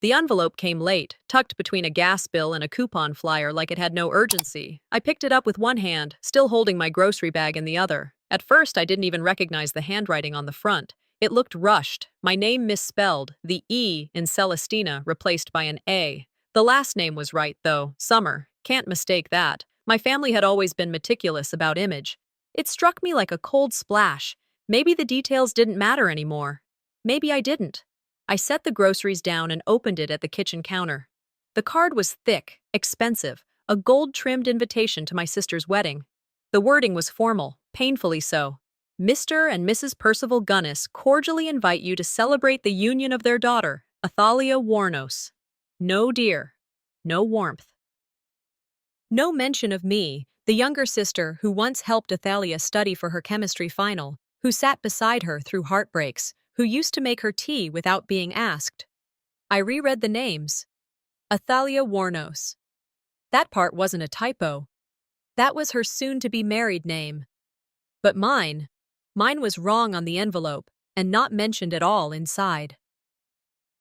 The envelope came late, tucked between a gas bill and a coupon flyer like it had no urgency. I picked it up with one hand, still holding my grocery bag in the other. At first, I didn't even recognize the handwriting on the front. It looked rushed, my name misspelled, the E in Celestina replaced by an A. The last name was right, though, Summer. Can't mistake that. My family had always been meticulous about image. It struck me like a cold splash. Maybe the details didn't matter anymore. Maybe I didn't. I set the groceries down and opened it at the kitchen counter. The card was thick, expensive, a gold-trimmed invitation to my sister's wedding. The wording was formal, painfully so. Mr. and Mrs. Percival Gunnis cordially invite you to celebrate the union of their daughter, Athalia Warnos. No dear. No warmth. No mention of me, the younger sister who once helped Athalia study for her chemistry final, who sat beside her through heartbreaks, who used to make her tea without being asked. I reread the names. Athalia Warnos. That part wasn't a typo. That was her soon-to-be married name. But mine was wrong on the envelope and not mentioned at all inside.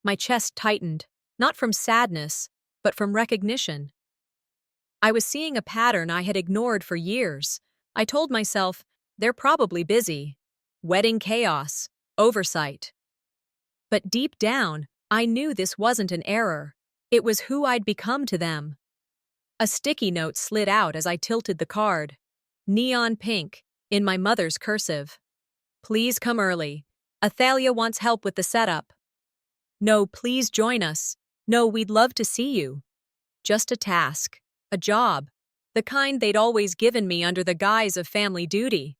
My chest tightened, not from sadness, but from recognition. I was seeing a pattern I had ignored for years. I told myself, they're probably busy. Wedding chaos. Oversight. But deep down, I knew this wasn't an error. It was who I'd become to them. A sticky note slid out as I tilted the card. Neon pink, in my mother's cursive. Please come early. Athalia wants help with the setup. No, please join us. No, we'd love to see you. Just a task. A job. The kind they'd always given me under the guise of family duty.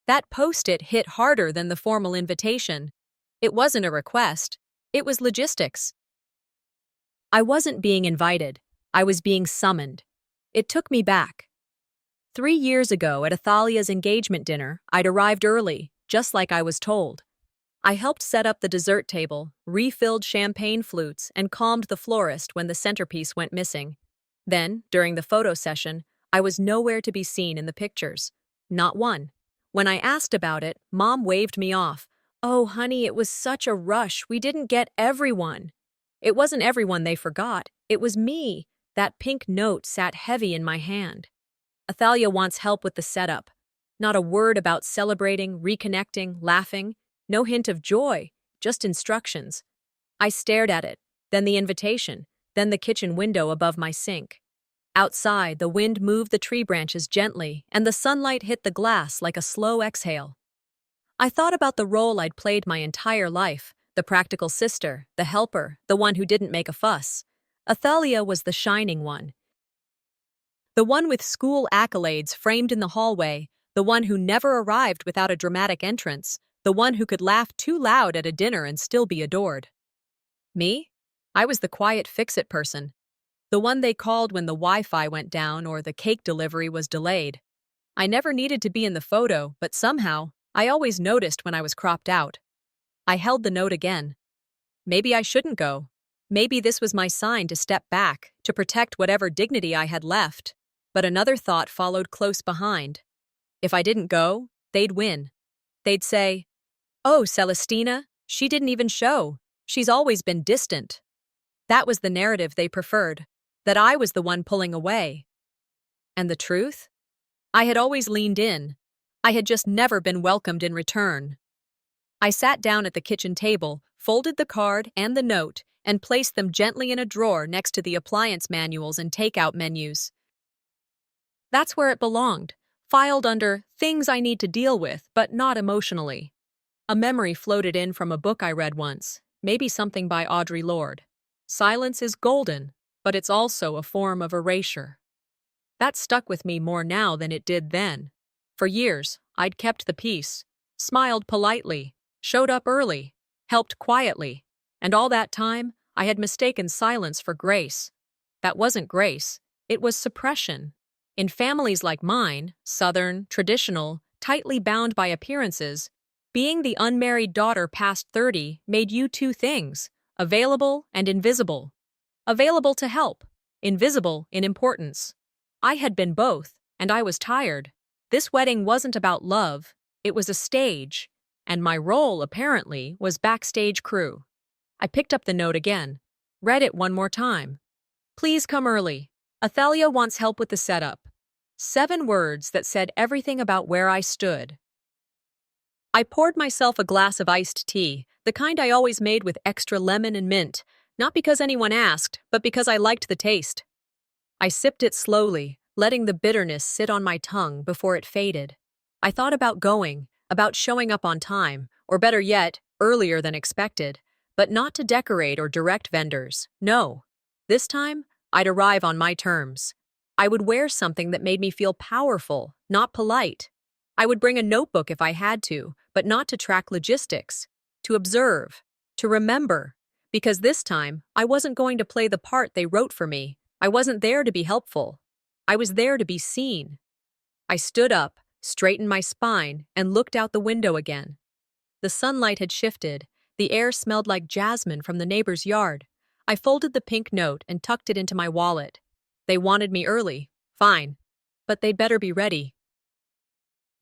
That post-it hit harder than the formal invitation. It wasn't a request. It was logistics. I wasn't being invited. I was being summoned. It took me back. 3 years ago at Athalia's engagement dinner, I'd arrived early, just like I was told. I helped set up the dessert table, refilled champagne flutes, and calmed the florist when the centerpiece went missing. Then, during the photo session, I was nowhere to be seen in the pictures. Not one. When I asked about it, Mom waved me off. Oh, honey, it was such a rush. We didn't get everyone. It wasn't everyone they forgot. It was me. That pink note sat heavy in my hand. Athalia wants help with the setup. Not a word about celebrating, reconnecting, laughing. No hint of joy, just instructions. I stared at it, then the invitation, then the kitchen window above my sink. Outside, the wind moved the tree branches gently, and the sunlight hit the glass like a slow exhale. I thought about the role I'd played my entire life, the practical sister, the helper, the one who didn't make a fuss. Athalia was the shining one. The one with school accolades framed in the hallway, the one who never arrived without a dramatic entrance, the one who could laugh too loud at a dinner and still be adored. Me? I was the quiet fix-it person. The one they called when the Wi-Fi went down or the cake delivery was delayed. I never needed to be in the photo, but somehow, I always noticed when I was cropped out. I held the note again. Maybe I shouldn't go. Maybe this was my sign to step back, to protect whatever dignity I had left. But another thought followed close behind. If I didn't go, they'd win. They'd say, "Oh, Celestina, she didn't even show. She's always been distant." That was the narrative they preferred, that I was the one pulling away. And the truth? I had always leaned in. I had just never been welcomed in return. I sat down at the kitchen table, folded the card and the note, and placed them gently in a drawer next to the appliance manuals and takeout menus. That's where it belonged, filed under things I need to deal with, but not emotionally. A memory floated in from a book I read once, maybe something by Audre Lorde. Silence is golden, but it's also a form of erasure. That stuck with me more now than it did then. For years, I'd kept the peace, smiled politely, showed up early, helped quietly, and all that time, I had mistaken silence for grace. That wasn't grace, it was suppression. In families like mine, Southern, traditional, tightly bound by appearances, being the unmarried daughter past 30 made you two things: available and invisible. Available to help, invisible in importance. I had been both, and I was tired. This wedding wasn't about love, it was a stage, and my role, apparently, was backstage crew. I picked up the note again. Read it one more time. Please come early. Athalia wants help with the setup. 7 words that said everything about where I stood. I poured myself a glass of iced tea, the kind I always made with extra lemon and mint, not because anyone asked, but because I liked the taste. I sipped it slowly, letting the bitterness sit on my tongue before it faded. I thought about going, about showing up on time, or better yet, earlier than expected, but not to decorate or direct vendors. No. This time, I'd arrive on my terms. I would wear something that made me feel powerful, not polite. I would bring a notebook if I had to, but not to track logistics, to observe, to remember, because this time, I wasn't going to play the part they wrote for me. I wasn't there to be helpful. I was there to be seen. I stood up, straightened my spine, and looked out the window again. The sunlight had shifted. The air smelled like jasmine from the neighbor's yard. I folded the pink note and tucked it into my wallet. They wanted me early. Fine. But they'd better be ready.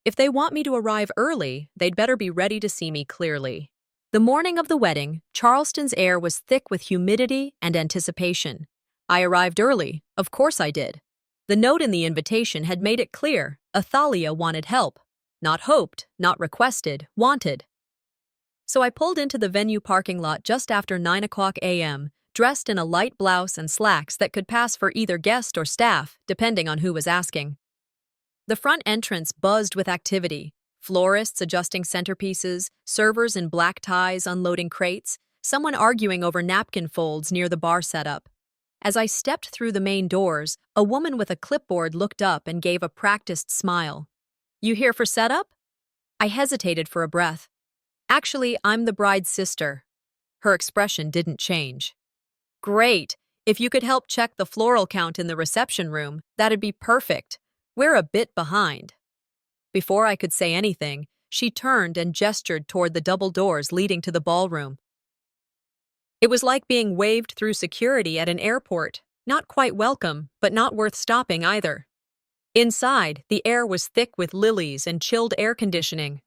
If they want me to arrive early, they'd better be ready to see me clearly. The morning of the wedding, Charleston's air was thick with humidity and anticipation. I arrived early, of course I did. The note in the invitation had made it clear, Athalia wanted help. Not hoped, not requested, wanted. So I pulled into the venue parking lot just after 9 a.m., dressed in a light blouse and slacks that could pass for either guest or staff, depending on who was asking. The front entrance buzzed with activity. Florists adjusting centerpieces, servers in black ties unloading crates, someone arguing over napkin folds near the bar setup. As I stepped through the main doors, a woman with a clipboard looked up and gave a practiced smile. "You here for setup?" I hesitated for a breath. "Actually, I'm the bride's sister." Her expression didn't change. "Great. If you could help check the floral count in the reception room, that'd be perfect. We're a bit behind." Before I could say anything, she turned and gestured toward the double doors leading to the ballroom. It was like being waved through security at an airport. Not quite welcome, but not worth stopping either. Inside, the air was thick with lilies and chilled air conditioning.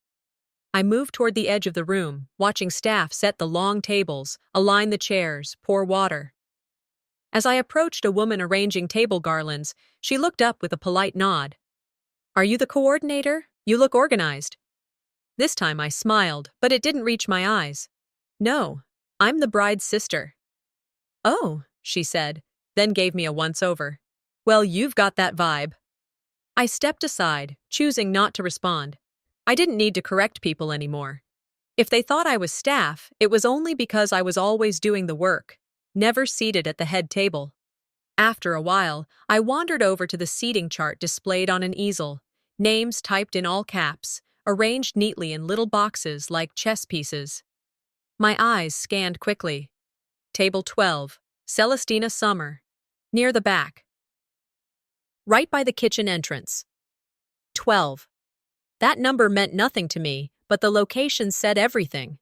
I moved toward the edge of the room, watching staff set the long tables, align the chairs, pour water. As I approached a woman arranging table garlands, she looked up with a polite nod. "Are you the coordinator? You look organized." This time I smiled, but it didn't reach my eyes. "No, I'm the bride's sister." "Oh," she said, then gave me a once-over. "Well, you've got that vibe." I stepped aside, choosing not to respond. I didn't need to correct people anymore. If they thought I was staff, it was only because I was always doing the work, never seated at the head table. After a while, I wandered over to the seating chart displayed on an easel, names typed in all caps, arranged neatly in little boxes like chess pieces. My eyes scanned quickly. Table 12, Celestina Summer. Near the back. Right by the kitchen entrance. 12. That number meant nothing to me, but the location said everything.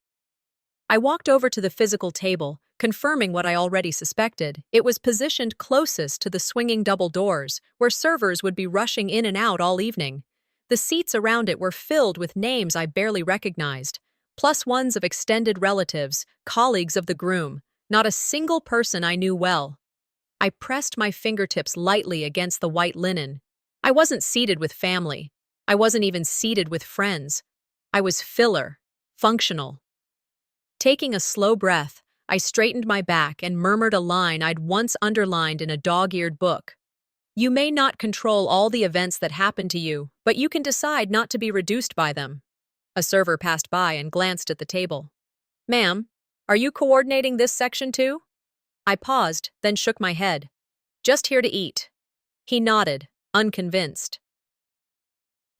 I walked over to the physical table, confirming what I already suspected. It was positioned closest to the swinging double doors, where servers would be rushing in and out all evening. The seats around it were filled with names I barely recognized, plus ones of extended relatives, colleagues of the groom, not a single person I knew well. I pressed my fingertips lightly against the white linen. I wasn't seated with family. I wasn't even seated with friends. I was filler, functional. Taking a slow breath, I straightened my back and murmured a line I'd once underlined in a dog-eared book. "You may not control all the events that happen to you, but you can decide not to be reduced by them." A server passed by and glanced at the table. "Ma'am, are you coordinating this section too?" I paused, then shook my head. "Just here to eat." He nodded, unconvinced.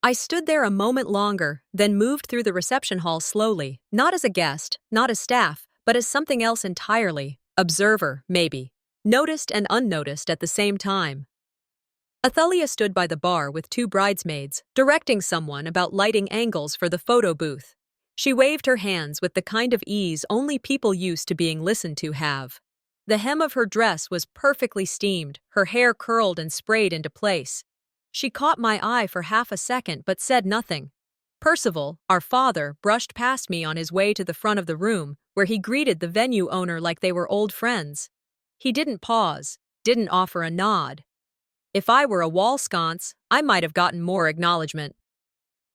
I stood there a moment longer, then moved through the reception hall slowly, not as a guest, not as staff, but as something else entirely. Observer, maybe. Noticed and unnoticed at the same time. Athalia stood by the bar with 2 bridesmaids, directing someone about lighting angles for the photo booth. She waved her hands with the kind of ease only people used to being listened to have. The hem of her dress was perfectly steamed, her hair curled and sprayed into place. She caught my eye for half a second but said nothing. Percival, our father, brushed past me on his way to the front of the room, where he greeted the venue owner like they were old friends. He didn't pause, didn't offer a nod. If I were a wall sconce, I might have gotten more acknowledgement.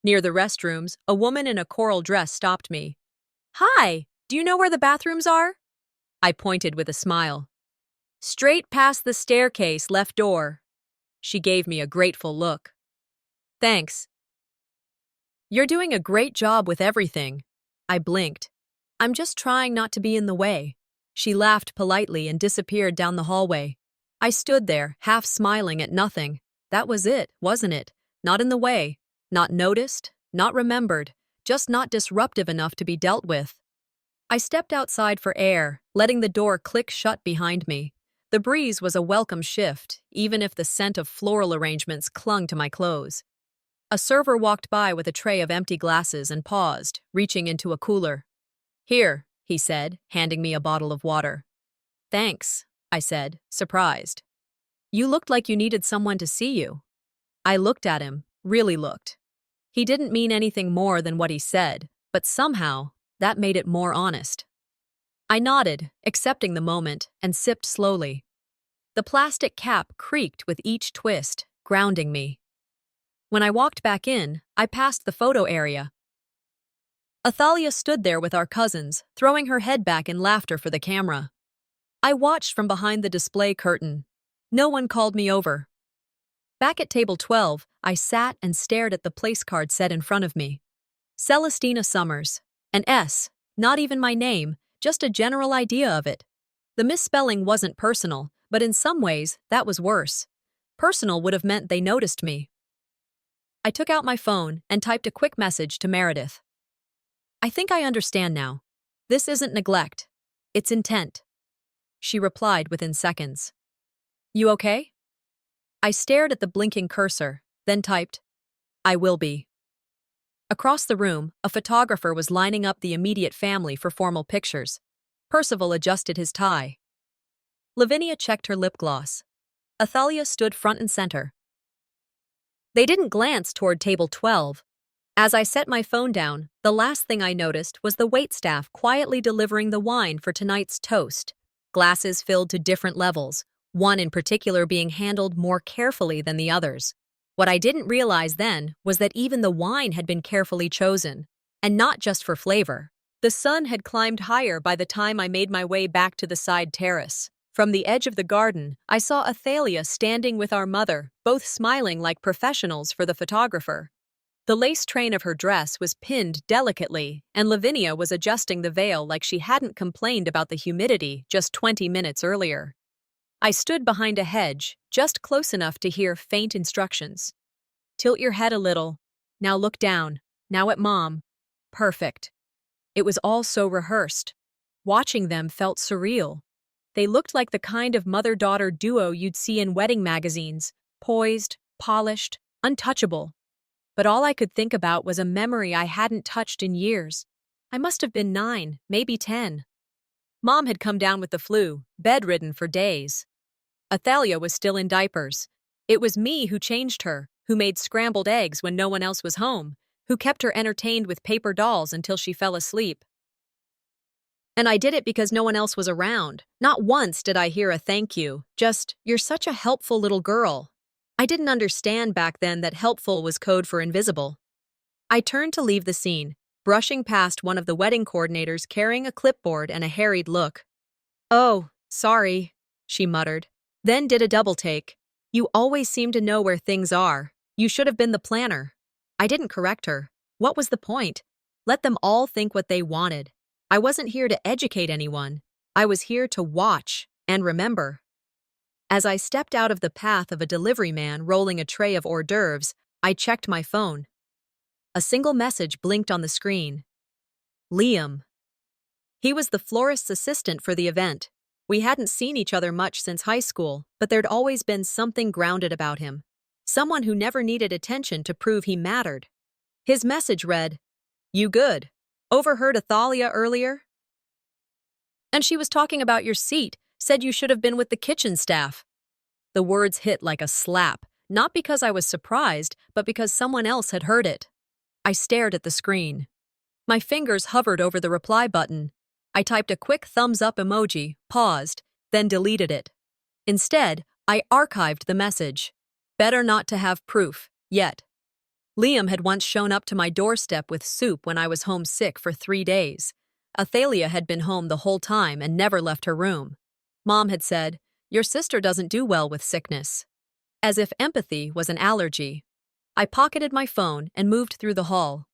Near the restrooms, a woman in a coral dress stopped me. "Hi, do you know where the bathrooms are?" I pointed with a smile. "Straight past the staircase, left door." She gave me a grateful look. "Thanks. You're doing a great job with everything." I blinked. "I'm just trying not to be in the way." She laughed politely and disappeared down the hallway. I stood there, half smiling at nothing. That was it, wasn't it? Not in the way, not noticed, not remembered, just not disruptive enough to be dealt with. I stepped outside for air, letting the door click shut behind me. The breeze was a welcome shift, even if the scent of floral arrangements clung to my clothes. A server walked by with a tray of empty glasses and paused, reaching into a cooler. "Here," he said, handing me a bottle of water. "Thanks," I said, surprised. "You looked like you needed someone to see you." I looked at him, really looked. He didn't mean anything more than what he said, but somehow, that made it more honest. I nodded, accepting the moment, and sipped slowly. The plastic cap creaked with each twist, grounding me. When I walked back in, I passed the photo area. Athalia stood there with our cousins, throwing her head back in laughter for the camera. I watched from behind the display curtain. No one called me over. Back at table 12, I sat and stared at the place card set in front of me. Celestina Summers. An S, not even my name, just a general idea of it. The misspelling wasn't personal, but in some ways, that was worse. Personal would have meant they noticed me. I took out my phone and typed a quick message to Meredith. "I think I understand now. This isn't neglect. It's intent." She replied within seconds. "You okay?" I stared at the blinking cursor, then typed, "I will be." Across the room, a photographer was lining up the immediate family for formal pictures. Percival adjusted his tie. Lavinia checked her lip gloss. Athalia stood front and center. They didn't glance toward table 12. As I set my phone down, the last thing I noticed was the waitstaff quietly delivering the wine for tonight's toast. Glasses filled to different levels, one in particular being handled more carefully than the others. What I didn't realize then was that even the wine had been carefully chosen, and not just for flavor. The sun had climbed higher by the time I made my way back to the side terrace. From the edge of the garden, I saw Athalia standing with our mother, both smiling like professionals for the photographer. The lace train of her dress was pinned delicately, and Lavinia was adjusting the veil like she hadn't complained about the humidity just 20 minutes earlier. I stood behind a hedge, just close enough to hear faint instructions. "Tilt your head a little. Now look down. Now at Mom." Perfect. It was all so rehearsed. Watching them felt surreal. They looked like the kind of mother-daughter duo you'd see in wedding magazines, poised, polished, untouchable. But all I could think about was a memory I hadn't touched in years. I must have been 9, maybe 10. Mom had come down with the flu, bedridden for days. Athalia was still in diapers. It was me who changed her, who made scrambled eggs when no one else was home, who kept her entertained with paper dolls until she fell asleep. And I did it because no one else was around. Not once did I hear a thank you, just, "You're such a helpful little girl." I didn't understand back then that helpful was code for invisible. I turned to leave the scene, brushing past one of the wedding coordinators carrying a clipboard and a harried look. "Oh, sorry," she muttered, then did a double take. "You always seem to know where things are. You should have been the planner." I didn't correct her. What was the point? Let them all think what they wanted. I wasn't here to educate anyone. I was here to watch and remember. As I stepped out of the path of a delivery man rolling a tray of hors d'oeuvres, I checked my phone. A single message blinked on the screen. Liam. He was the florist's assistant for the event. We hadn't seen each other much since high school, but there'd always been something grounded about him. Someone who never needed attention to prove he mattered. His message read, "You good? Overheard Athalia earlier? And she was talking about your seat, said you should have been with the kitchen staff." The words hit like a slap, not because I was surprised, but because someone else had heard it. I stared at the screen. My fingers hovered over the reply button. I typed a quick thumbs up emoji, paused, then deleted it. Instead, I archived the message. Better not to have proof, yet. Liam had once shown up to my doorstep with soup when I was homesick for 3 days. Athalia had been home the whole time and never left her room. Mom had said, "Your sister doesn't do well with sickness." As if empathy was an allergy. I pocketed my phone and moved through the hall.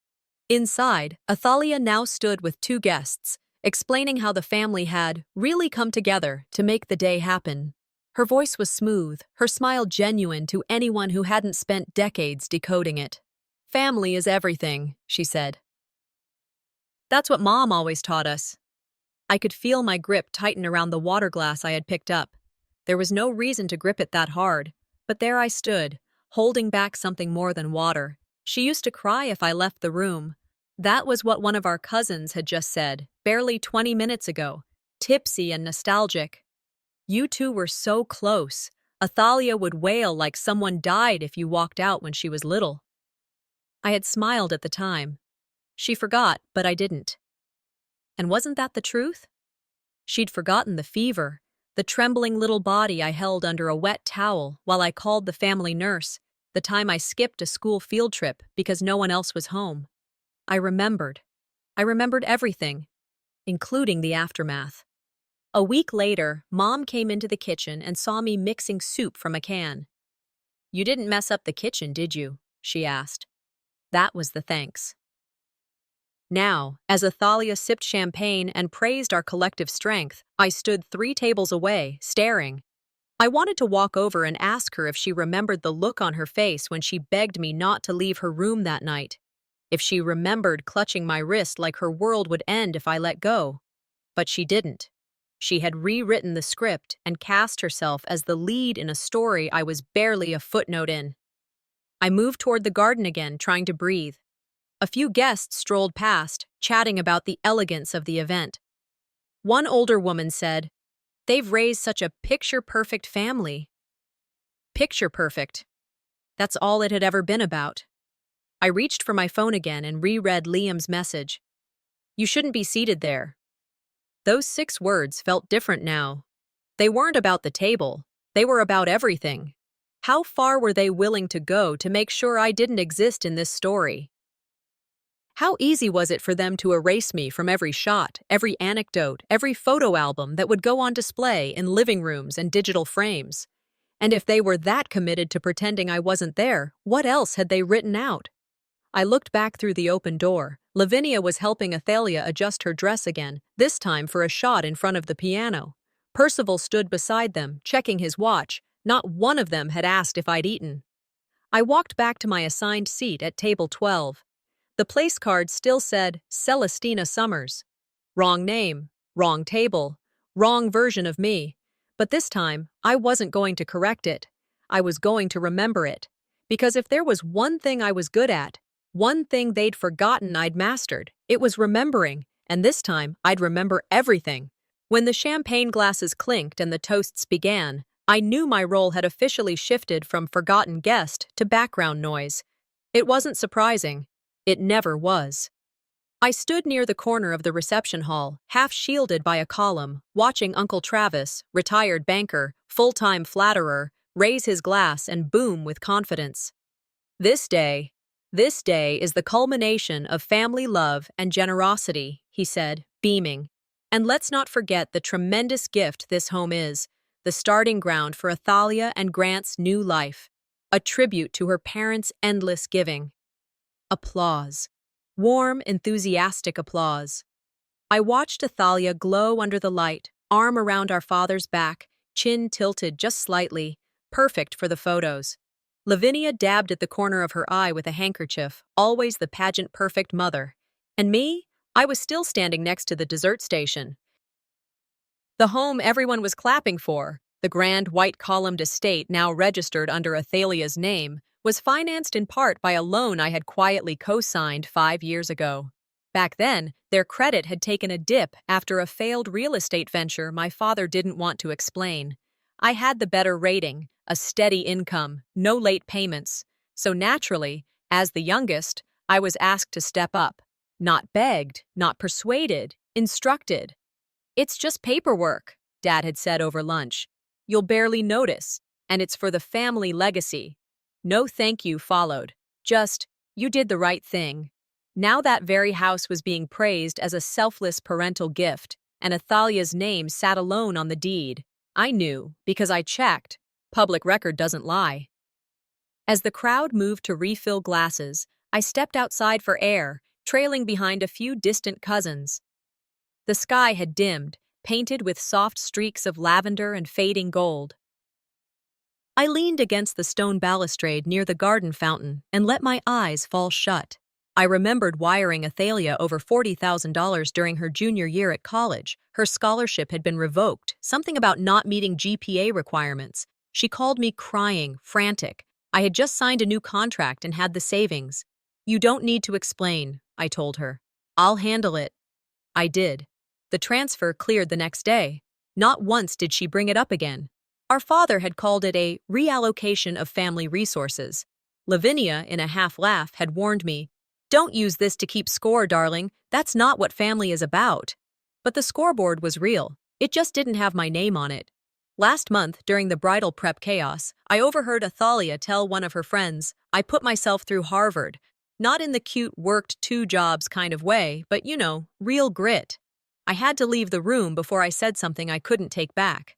Inside, Athalia now stood with 2 guests, explaining how the family had really come together to make the day happen. Her voice was smooth, her smile genuine to anyone who hadn't spent decades decoding it. "Family is everything," she said. "That's what Mom always taught us." I could feel my grip tighten around the water glass I had picked up. There was no reason to grip it that hard, but there I stood, holding back something more than water. She used to cry if I left the room. That was what one of our cousins had just said, barely 20 minutes ago, tipsy and nostalgic. "You two were so close. Athalia would wail like someone died if you walked out when she was little." I had smiled at the time. She forgot, but I didn't. And wasn't that the truth? She'd forgotten the fever, the trembling little body I held under a wet towel while I called the family nurse, the time I skipped a school field trip because no one else was home. I remembered. I remembered everything, including the aftermath. A week later, Mom came into the kitchen and saw me mixing soup from a can. "You didn't mess up the kitchen, did you?" she asked. That was the thanks. Now, as Athalia sipped champagne and praised our collective strength, I stood 3 tables away, staring. I wanted to walk over and ask her if she remembered the look on her face when she begged me not to leave her room that night. If she remembered clutching my wrist like her world would end if I let go. But she didn't. She had rewritten the script and cast herself as the lead in a story I was barely a footnote in. I moved toward the garden again, trying to breathe. A few guests strolled past, chatting about the elegance of the event. One older woman said, "They've raised such a picture-perfect family." Picture perfect. That's all it had ever been about. I reached for my phone again and reread Liam's message. "You shouldn't be seated there." Those 6 words felt different now. They weren't about the table. They were about everything. How far were they willing to go to make sure I didn't exist in this story? How easy was it for them to erase me from every shot, every anecdote, every photo album that would go on display in living rooms and digital frames? And if they were that committed to pretending I wasn't there, what else had they written out? I looked back through the open door. Lavinia was helping Athalia adjust her dress again, this time for a shot in front of the piano. Percival stood beside them, checking his watch. Not one of them had asked if I'd eaten. I walked back to my assigned seat at table 12. The place card still said Celestina Summers. Wrong name, wrong table, wrong version of me. But this time, I wasn't going to correct it. I was going to remember it. Because if there was one thing I was good at, one thing they'd forgotten I'd mastered, it was remembering, and this time I'd remember everything. When the champagne glasses clinked and the toasts began, I knew my role had officially shifted from forgotten guest to background noise. It wasn't surprising. It never was. I stood near the corner of the reception hall, half shielded by a column, watching Uncle Travis, retired banker, full-time flatterer, raise his glass and boom with confidence. This day is the culmination of family love and generosity," he said, beaming. "And let's not forget the tremendous gift this home is, the starting ground for Athalia and Grant's new life, a tribute to her parents' endless giving." Applause. Warm, enthusiastic applause. I watched Athalia glow under the light, arm around our father's back, chin tilted just slightly, perfect for the photos. Lavinia dabbed at the corner of her eye with a handkerchief, always the pageant-perfect mother. And me? I was still standing next to the dessert station. The home everyone was clapping for, the grand white-columned estate now registered under Athalia's name, was financed in part by a loan I had quietly co-signed 5 years ago. Back then, their credit had taken a dip after a failed real estate venture my father didn't want to explain. I had the better rating, a steady income, no late payments. So naturally, as the youngest, I was asked to step up. Not begged, not persuaded, instructed. "It's just paperwork," Dad had said over lunch. You'll barely notice, and it's for the family legacy. No thank you followed. Just, you did the right thing. Now that very house was being praised as a selfless parental gift, and Athalia's name sat alone on the deed. I knew, because I checked. Public record doesn't lie. As the crowd moved to refill glasses, I stepped outside for air, trailing behind a few distant cousins. The sky had dimmed, painted with soft streaks of lavender and fading gold. I leaned against the stone balustrade near the garden fountain and let my eyes fall shut. I remembered wiring Athalia over $40,000 during her junior year at college. Her scholarship had been revoked, something about not meeting GPA requirements. She called me crying, frantic. I had just signed a new contract and had the savings. You don't need to explain, I told her. I'll handle it. I did. The transfer cleared the next day. Not once did she bring it up again. Our father had called it a reallocation of family resources. Lavinia, in a half-laugh, had warned me, don't use this to keep score, darling. That's not what family is about. But the scoreboard was real. It just didn't have my name on it. Last month, during the bridal prep chaos, I overheard Athalia tell one of her friends, I put myself through Harvard. Not in the cute worked two jobs kind of way, but real grit. I had to leave the room before I said something I couldn't take back.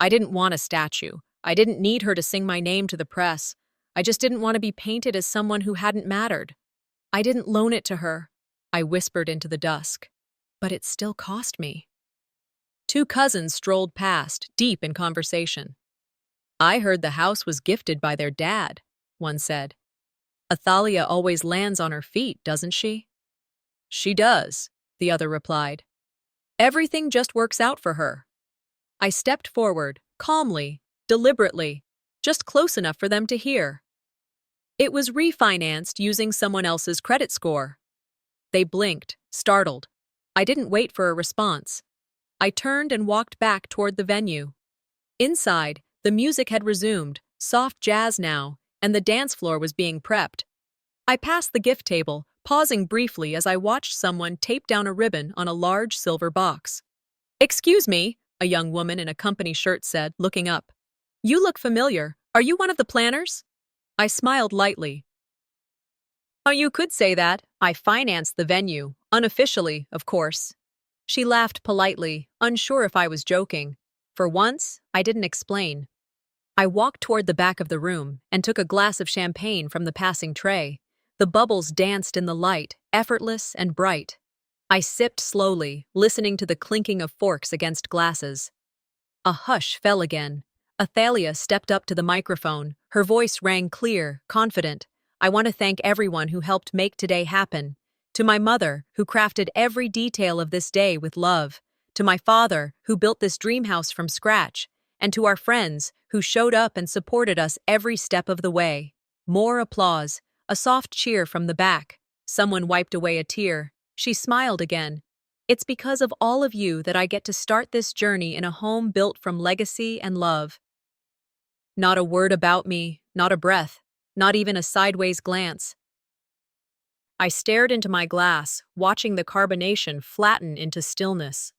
I didn't want a statue. I didn't need her to sing my name to the press. I just didn't want to be painted as someone who hadn't mattered. I didn't loan it to her, I whispered into the dusk. But it still cost me. Two cousins strolled past, deep in conversation. I heard the house was gifted by their dad, one said. Athalia always lands on her feet, doesn't she? She does, the other replied. Everything just works out for her. I stepped forward, calmly, deliberately, just close enough for them to hear. It was refinanced using someone else's credit score. They blinked, startled. I didn't wait for a response. I turned and walked back toward the venue. Inside, the music had resumed, soft jazz now, and the dance floor was being prepped. I passed the gift table, pausing briefly as I watched someone tape down a ribbon on a large silver box. Excuse me, a young woman in a company shirt said, looking up. You look familiar. Are you one of the planners? I smiled lightly. Oh, you could say that. I financed the venue, unofficially, of course. She laughed politely, unsure if I was joking. For once, I didn't explain. I walked toward the back of the room and took a glass of champagne from the passing tray. The bubbles danced in the light, effortless and bright. I sipped slowly, listening to the clinking of forks against glasses. A hush fell again. Athalia stepped up to the microphone. Her voice rang clear, confident. I want to thank everyone who helped make today happen. To my mother, who crafted every detail of this day with love. To my father, who built this dream house from scratch. And to our friends, who showed up and supported us every step of the way. More applause. A soft cheer from the back. Someone wiped away a tear. She smiled again. It's because of all of you that I get to start this journey in a home built from legacy and love. Not a word about me, not a breath, not even a sideways glance. I stared into my glass, watching the carbonation flatten into stillness.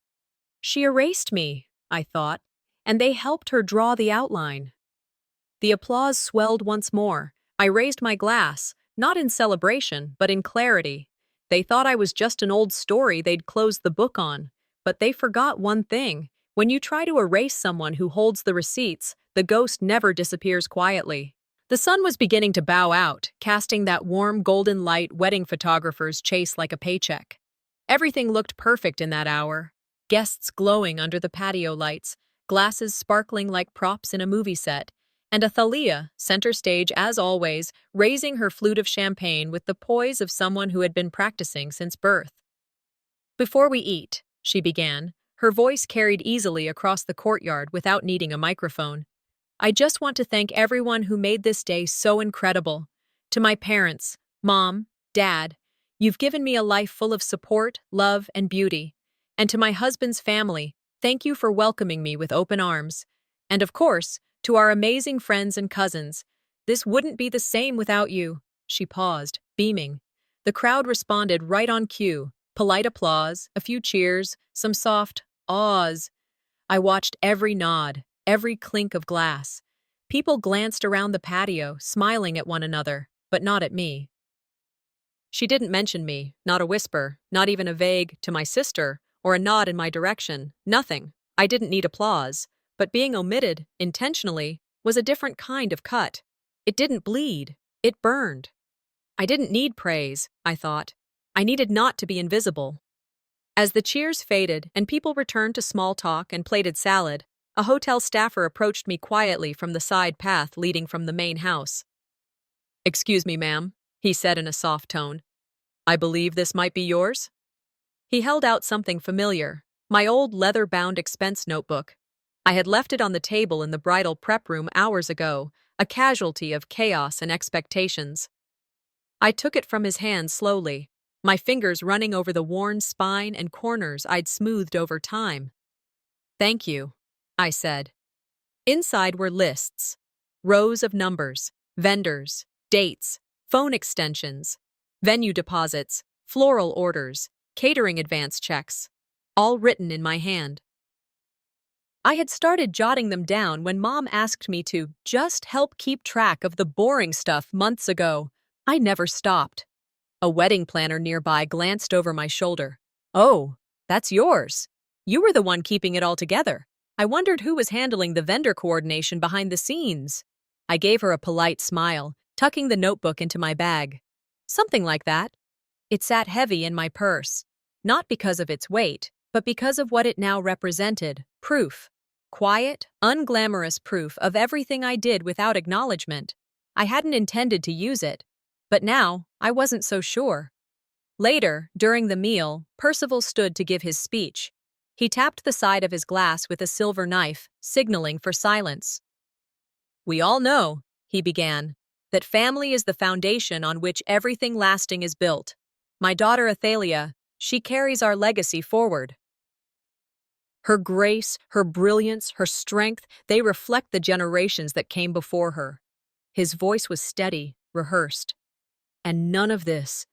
She erased me, I thought, and they helped her draw the outline. The applause swelled once more. I raised my glass, not in celebration, but in clarity. They thought I was just an old story they'd closed the book on. But they forgot one thing. When you try to erase someone who holds the receipts, the ghost never disappears quietly. The sun was beginning to bow out, casting that warm golden light wedding photographers chase like a paycheck. Everything looked perfect in that hour. Guests glowing under the patio lights, glasses sparkling like props in a movie set, and Athalia, center stage as always, raising her flute of champagne with the poise of someone who had been practicing since birth. Before we eat, she began, her voice carried easily across the courtyard without needing a microphone. I just want to thank everyone who made this day so incredible. To my parents, Mom, Dad, you've given me a life full of support, love, and beauty. And to my husband's family, thank you for welcoming me with open arms. And of course, to our amazing friends and cousins, this wouldn't be the same without you. She paused, beaming. The crowd responded right on cue. Polite applause, a few cheers, some soft ahs. I watched every nod, every clink of glass. People glanced around the patio, smiling at one another, but not at me. She didn't mention me, not a whisper, not even a vague, to my sister, or a nod in my direction, nothing. I didn't need applause, but being omitted, intentionally, was a different kind of cut. It didn't bleed, it burned. I didn't need praise, I thought. I needed not to be invisible. As the cheers faded and people returned to small talk and plated salad, a hotel staffer approached me quietly from the side path leading from the main house. "Excuse me, ma'am," he said in a soft tone. "I believe this might be yours?" He held out something familiar, my old leather-bound expense notebook. I had left it on the table in the bridal prep room hours ago, a casualty of chaos and expectations. I took it from his hand slowly, my fingers running over the worn spine and corners I'd smoothed over time. "Thank you," I said. Inside were lists, rows of numbers, vendors, dates, phone extensions, venue deposits, floral orders, catering advance checks, all written in my hand. I had started jotting them down when Mom asked me to just help keep track of the boring stuff months ago. I never stopped. A wedding planner nearby glanced over my shoulder. "Oh, that's yours. You were the one keeping it all together." I wondered who was handling the vendor coordination behind the scenes. I gave her a polite smile, tucking the notebook into my bag. "Something like that." It sat heavy in my purse, not because of its weight, but because of what it now represented: proof. Quiet, unglamorous proof of everything I did without acknowledgement. I hadn't intended to use it, but now I wasn't so sure. Later, during the meal, Percival stood to give his speech. He tapped the side of his glass with a silver knife, signaling for silence. "We all know," he began, "that family is the foundation on which everything lasting is built. My daughter Athalia, she carries our legacy forward. Her grace, her brilliance, her strength, they reflect the generations that came before her." His voice was steady, rehearsed. "And none of this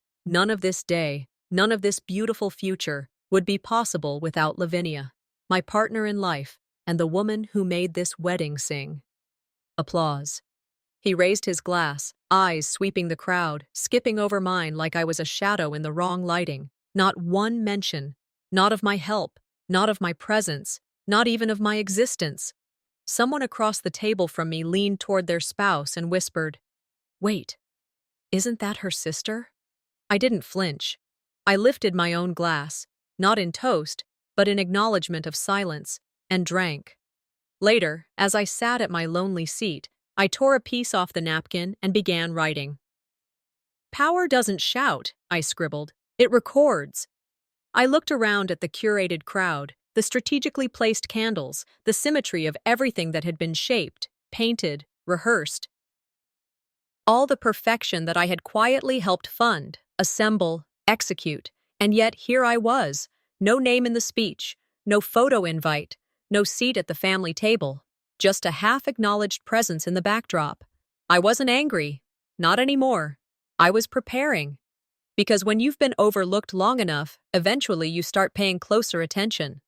day, none of this beautiful future would be possible without Lavinia, my partner in life, and the woman who made this wedding sing." Applause. He raised his glass, eyes sweeping the crowd, skipping over mine like I was a shadow in the wrong lighting. Not one mention, not of my help, not of my presence, not even of my existence. Someone across the table from me leaned toward their spouse and whispered, "Wait, isn't that her sister?" I didn't flinch. I lifted my own glass, not in toast, but in acknowledgement of silence, and drank. Later, as I sat at my lonely seat, I tore a piece off the napkin and began writing. "Power doesn't shout," I scribbled. "It records." I looked around at the curated crowd, the strategically placed candles, the symmetry of everything that had been shaped, painted, rehearsed. All the perfection that I had quietly helped fund, assemble, execute, and yet here I was, no name in the speech, no photo invite, no seat at the family table, just a half-acknowledged presence in the backdrop. I wasn't angry, not anymore. I was preparing. Because when you've been overlooked long enough, eventually you start paying closer attention.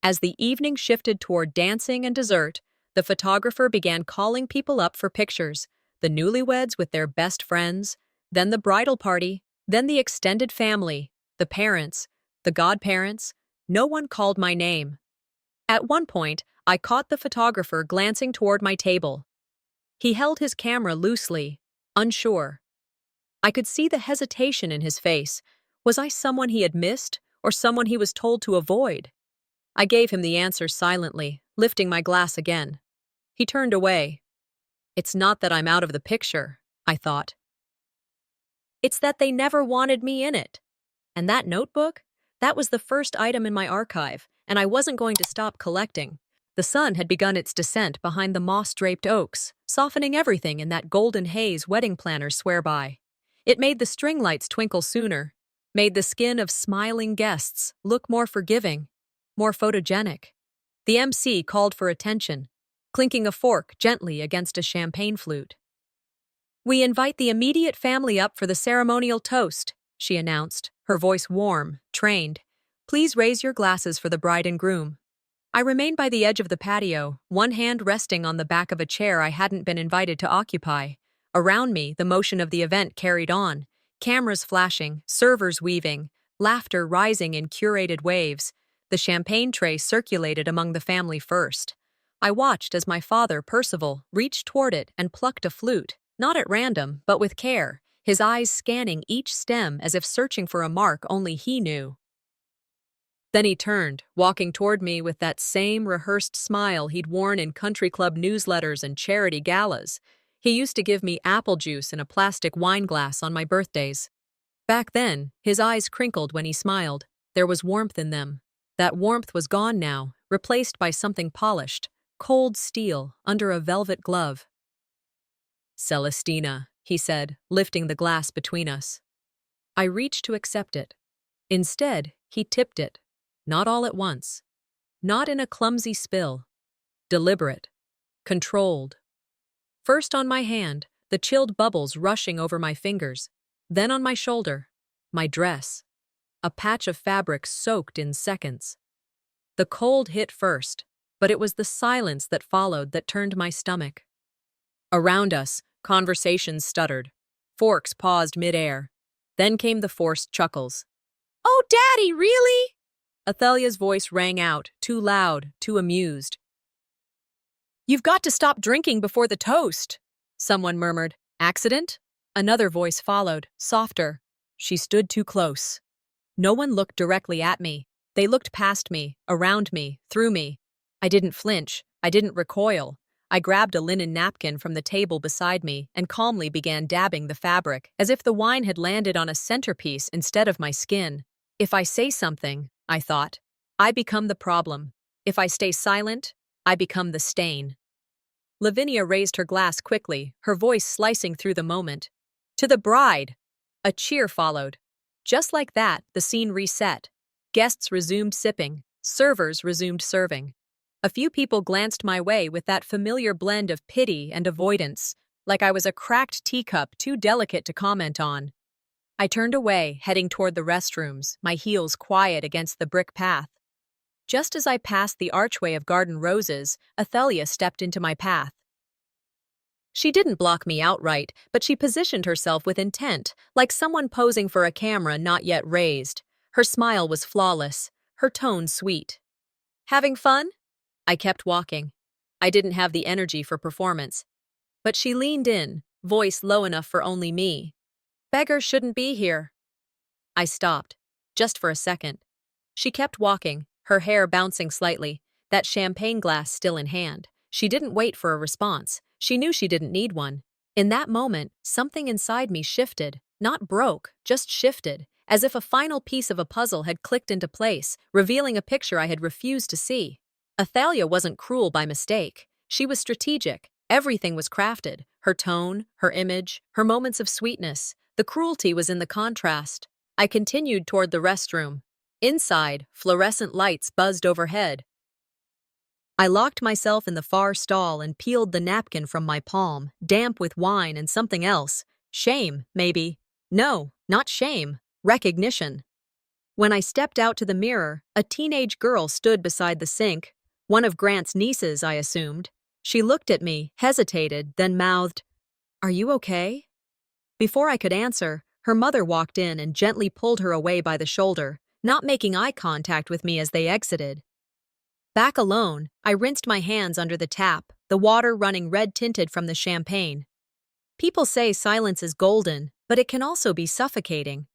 As the evening shifted toward dancing and dessert, the photographer began calling people up for pictures, the newlyweds with their best friends, then the bridal party, then the extended family, the parents, the godparents. No one called my name. At one point, I caught the photographer glancing toward my table. He held his camera loosely, unsure. I could see the hesitation in his face. Was I someone he had missed, or someone he was told to avoid? I gave him the answer silently, lifting my glass again. He turned away. "It's not that I'm out of the picture," I thought. "It's that they never wanted me in it." And that notebook? That was the first item in my archive, and I wasn't going to stop collecting. The sun had begun its descent behind the moss-draped oaks, softening everything in that golden haze wedding planners swear by. It made the string lights twinkle sooner, made the skin of smiling guests look more forgiving, more photogenic. The MC called for attention, clinking a fork gently against a champagne flute. "We invite the immediate family up for the ceremonial toast," she announced, her voice warm, trained. "Please raise your glasses for the bride and groom." I remained by the edge of the patio, one hand resting on the back of a chair I hadn't been invited to occupy. Around me, the motion of the event carried on. Cameras flashing, servers weaving, laughter rising in curated waves. The champagne tray circulated among the family first. I watched as my father, Percival, reached toward it and plucked a flute, not at random, but with care, his eyes scanning each stem as if searching for a mark only he knew. Then he turned, walking toward me with that same rehearsed smile he'd worn in country club newsletters and charity galas. He used to give me apple juice in a plastic wine glass on my birthdays. Back then, his eyes crinkled when he smiled. There was warmth in them. That warmth was gone now, replaced by something polished, cold steel under a velvet glove. "Celestina," he said, lifting the glass between us. I reached to accept it. Instead, he tipped it. Not all at once. Not in a clumsy spill. Deliberate. Controlled. First on my hand, the chilled bubbles rushing over my fingers. Then on my shoulder. My dress. A patch of fabric soaked in seconds. The cold hit first, but it was the silence that followed that turned my stomach. Around us, conversations stuttered. Forks paused mid-air. Then came the forced chuckles. "Oh, Daddy, really?" Athalia's voice rang out, too loud, too amused. "You've got to stop drinking before the toast," someone murmured. "Accident?" Another voice followed, softer. She stood too close. No one looked directly at me. They looked past me, around me, through me. I didn't flinch. I didn't recoil. I grabbed a linen napkin from the table beside me and calmly began dabbing the fabric, as if the wine had landed on a centerpiece instead of my skin. If I say something, I thought, I become the problem. If I stay silent, I become the stain. Lavinia raised her glass quickly, her voice slicing through the moment. "To the bride!" A cheer followed. Just like that, the scene reset. Guests resumed sipping. Servers resumed serving. A few people glanced my way with that familiar blend of pity and avoidance, like I was a cracked teacup too delicate to comment on. I turned away, heading toward the restrooms, my heels quiet against the brick path. Just as I passed the archway of garden roses, Athalia stepped into my path. She didn't block me outright, but she positioned herself with intent, like someone posing for a camera not yet raised. Her smile was flawless, her tone sweet. "Having fun?" I kept walking. I didn't have the energy for performance. But she leaned in, voice low enough for only me. "Beggars shouldn't be here." I stopped, just for a second. She kept walking, her hair bouncing slightly, that champagne glass still in hand. She didn't wait for a response. She knew she didn't need one. In that moment, something inside me shifted, not broke, just shifted, as if a final piece of a puzzle had clicked into place, revealing a picture I had refused to see. Athalia wasn't cruel by mistake. She was strategic. Everything was crafted. Her tone, her image, her moments of sweetness. The cruelty was in the contrast. I continued toward the restroom. Inside, fluorescent lights buzzed overhead. I locked myself in the far stall and peeled the napkin from my palm, damp with wine and something else. Shame, maybe. No, not shame. Recognition. When I stepped out to the mirror, a teenage girl stood beside the sink. One of Grant's nieces, I assumed. She looked at me, hesitated, then mouthed, "Are you okay?" Before I could answer, her mother walked in and gently pulled her away by the shoulder, not making eye contact with me as they exited. Back alone, I rinsed my hands under the tap, the water running red-tinted from the champagne. People say silence is golden, but it can also be suffocating.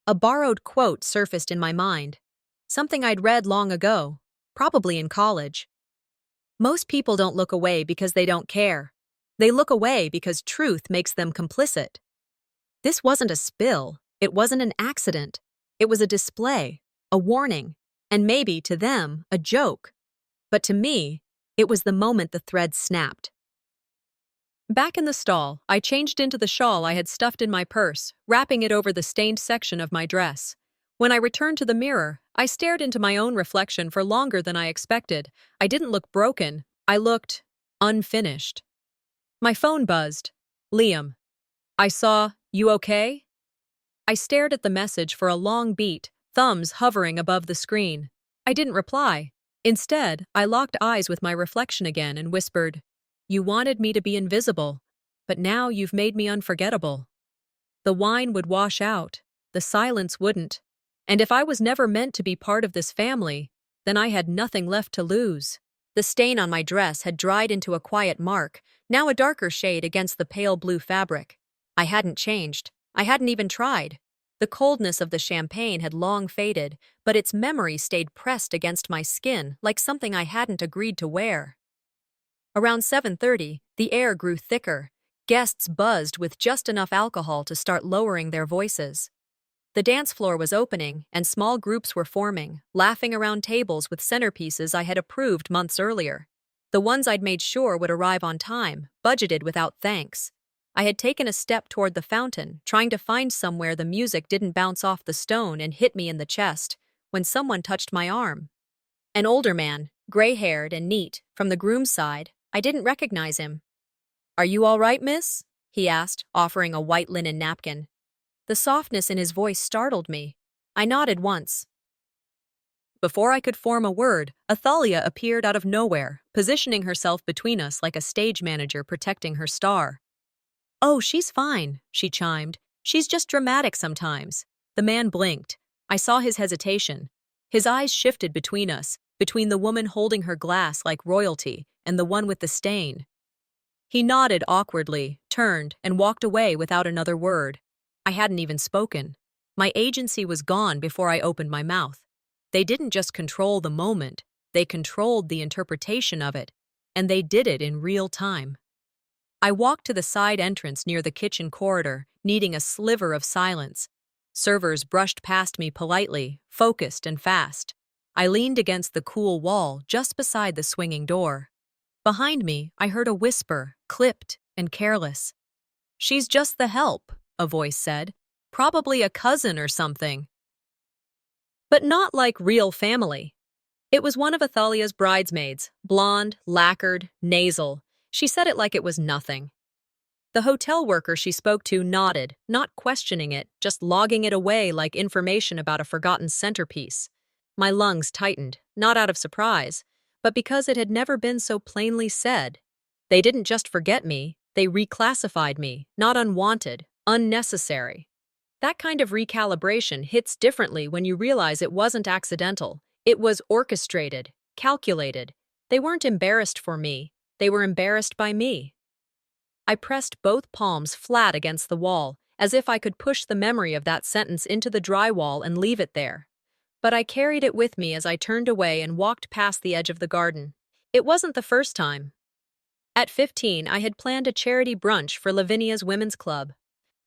A borrowed quote surfaced in my mind. Something I'd read long ago, probably in college. Most people don't look away because they don't care. They look away because truth makes them complicit. This wasn't a spill. It wasn't an accident. It was a display, a warning, and maybe, to them, a joke. But to me, it was the moment the thread snapped. Back in the stall, I changed into the shawl I had stuffed in my purse, wrapping it over the stained section of my dress. When I returned to the mirror, I stared into my own reflection for longer than I expected. I didn't look broken. I looked unfinished. My phone buzzed. Liam. I saw, "You okay?" I stared at the message for a long beat, thumbs hovering above the screen. I didn't reply. Instead, I locked eyes with my reflection again and whispered, "You wanted me to be invisible, but now you've made me unforgettable." The wine would wash out, the silence wouldn't, and if I was never meant to be part of this family, then I had nothing left to lose. The stain on my dress had dried into a quiet mark, now a darker shade against the pale blue fabric. I hadn't changed. I hadn't even tried. The coldness of the champagne had long faded, but its memory stayed pressed against my skin like something I hadn't agreed to wear. Around 7:30, the air grew thicker. Guests buzzed with just enough alcohol to start lowering their voices. The dance floor was opening, and small groups were forming, laughing around tables with centerpieces I had approved months earlier. The ones I'd made sure would arrive on time, budgeted without thanks. I had taken a step toward the fountain, trying to find somewhere the music didn't bounce off the stone and hit me in the chest, when someone touched my arm. An older man, gray-haired and neat, from the groom's side. I didn't recognize him. "Are you all right, miss?" he asked, offering a white linen napkin. The softness in his voice startled me. I nodded once. Before I could form a word, Athalia appeared out of nowhere, positioning herself between us like a stage manager protecting her star. "Oh, she's fine," she chimed. "She's just dramatic sometimes." The man blinked. I saw his hesitation. His eyes shifted between us, between the woman holding her glass like royalty and the one with the stain. He nodded awkwardly, turned, and walked away without another word. I hadn't even spoken. My agency was gone before I opened my mouth. They didn't just control the moment, they controlled the interpretation of it, and they did it in real time. I walked to the side entrance near the kitchen corridor, needing a sliver of silence. Servers brushed past me politely, focused and fast. I leaned against the cool wall just beside the swinging door. Behind me, I heard a whisper, clipped and careless. "She's just the help," a voice said. "Probably a cousin or something." But not like real family. It was one of Athalia's bridesmaids, blonde, lacquered, nasal. She said it like it was nothing. The hotel worker she spoke to nodded, not questioning it, just logging it away like information about a forgotten centerpiece. My lungs tightened, not out of surprise, but because it had never been so plainly said. They didn't just forget me, they reclassified me, not unwanted, unnecessary. That kind of recalibration hits differently when you realize it wasn't accidental. It was orchestrated, calculated. They weren't embarrassed for me, they were embarrassed by me. I pressed both palms flat against the wall, as if I could push the memory of that sentence into the drywall and leave it there. But I carried it with me as I turned away and walked past the edge of the garden. It wasn't the first time. At 15, I had planned a charity brunch for Lavinia's Women's Club.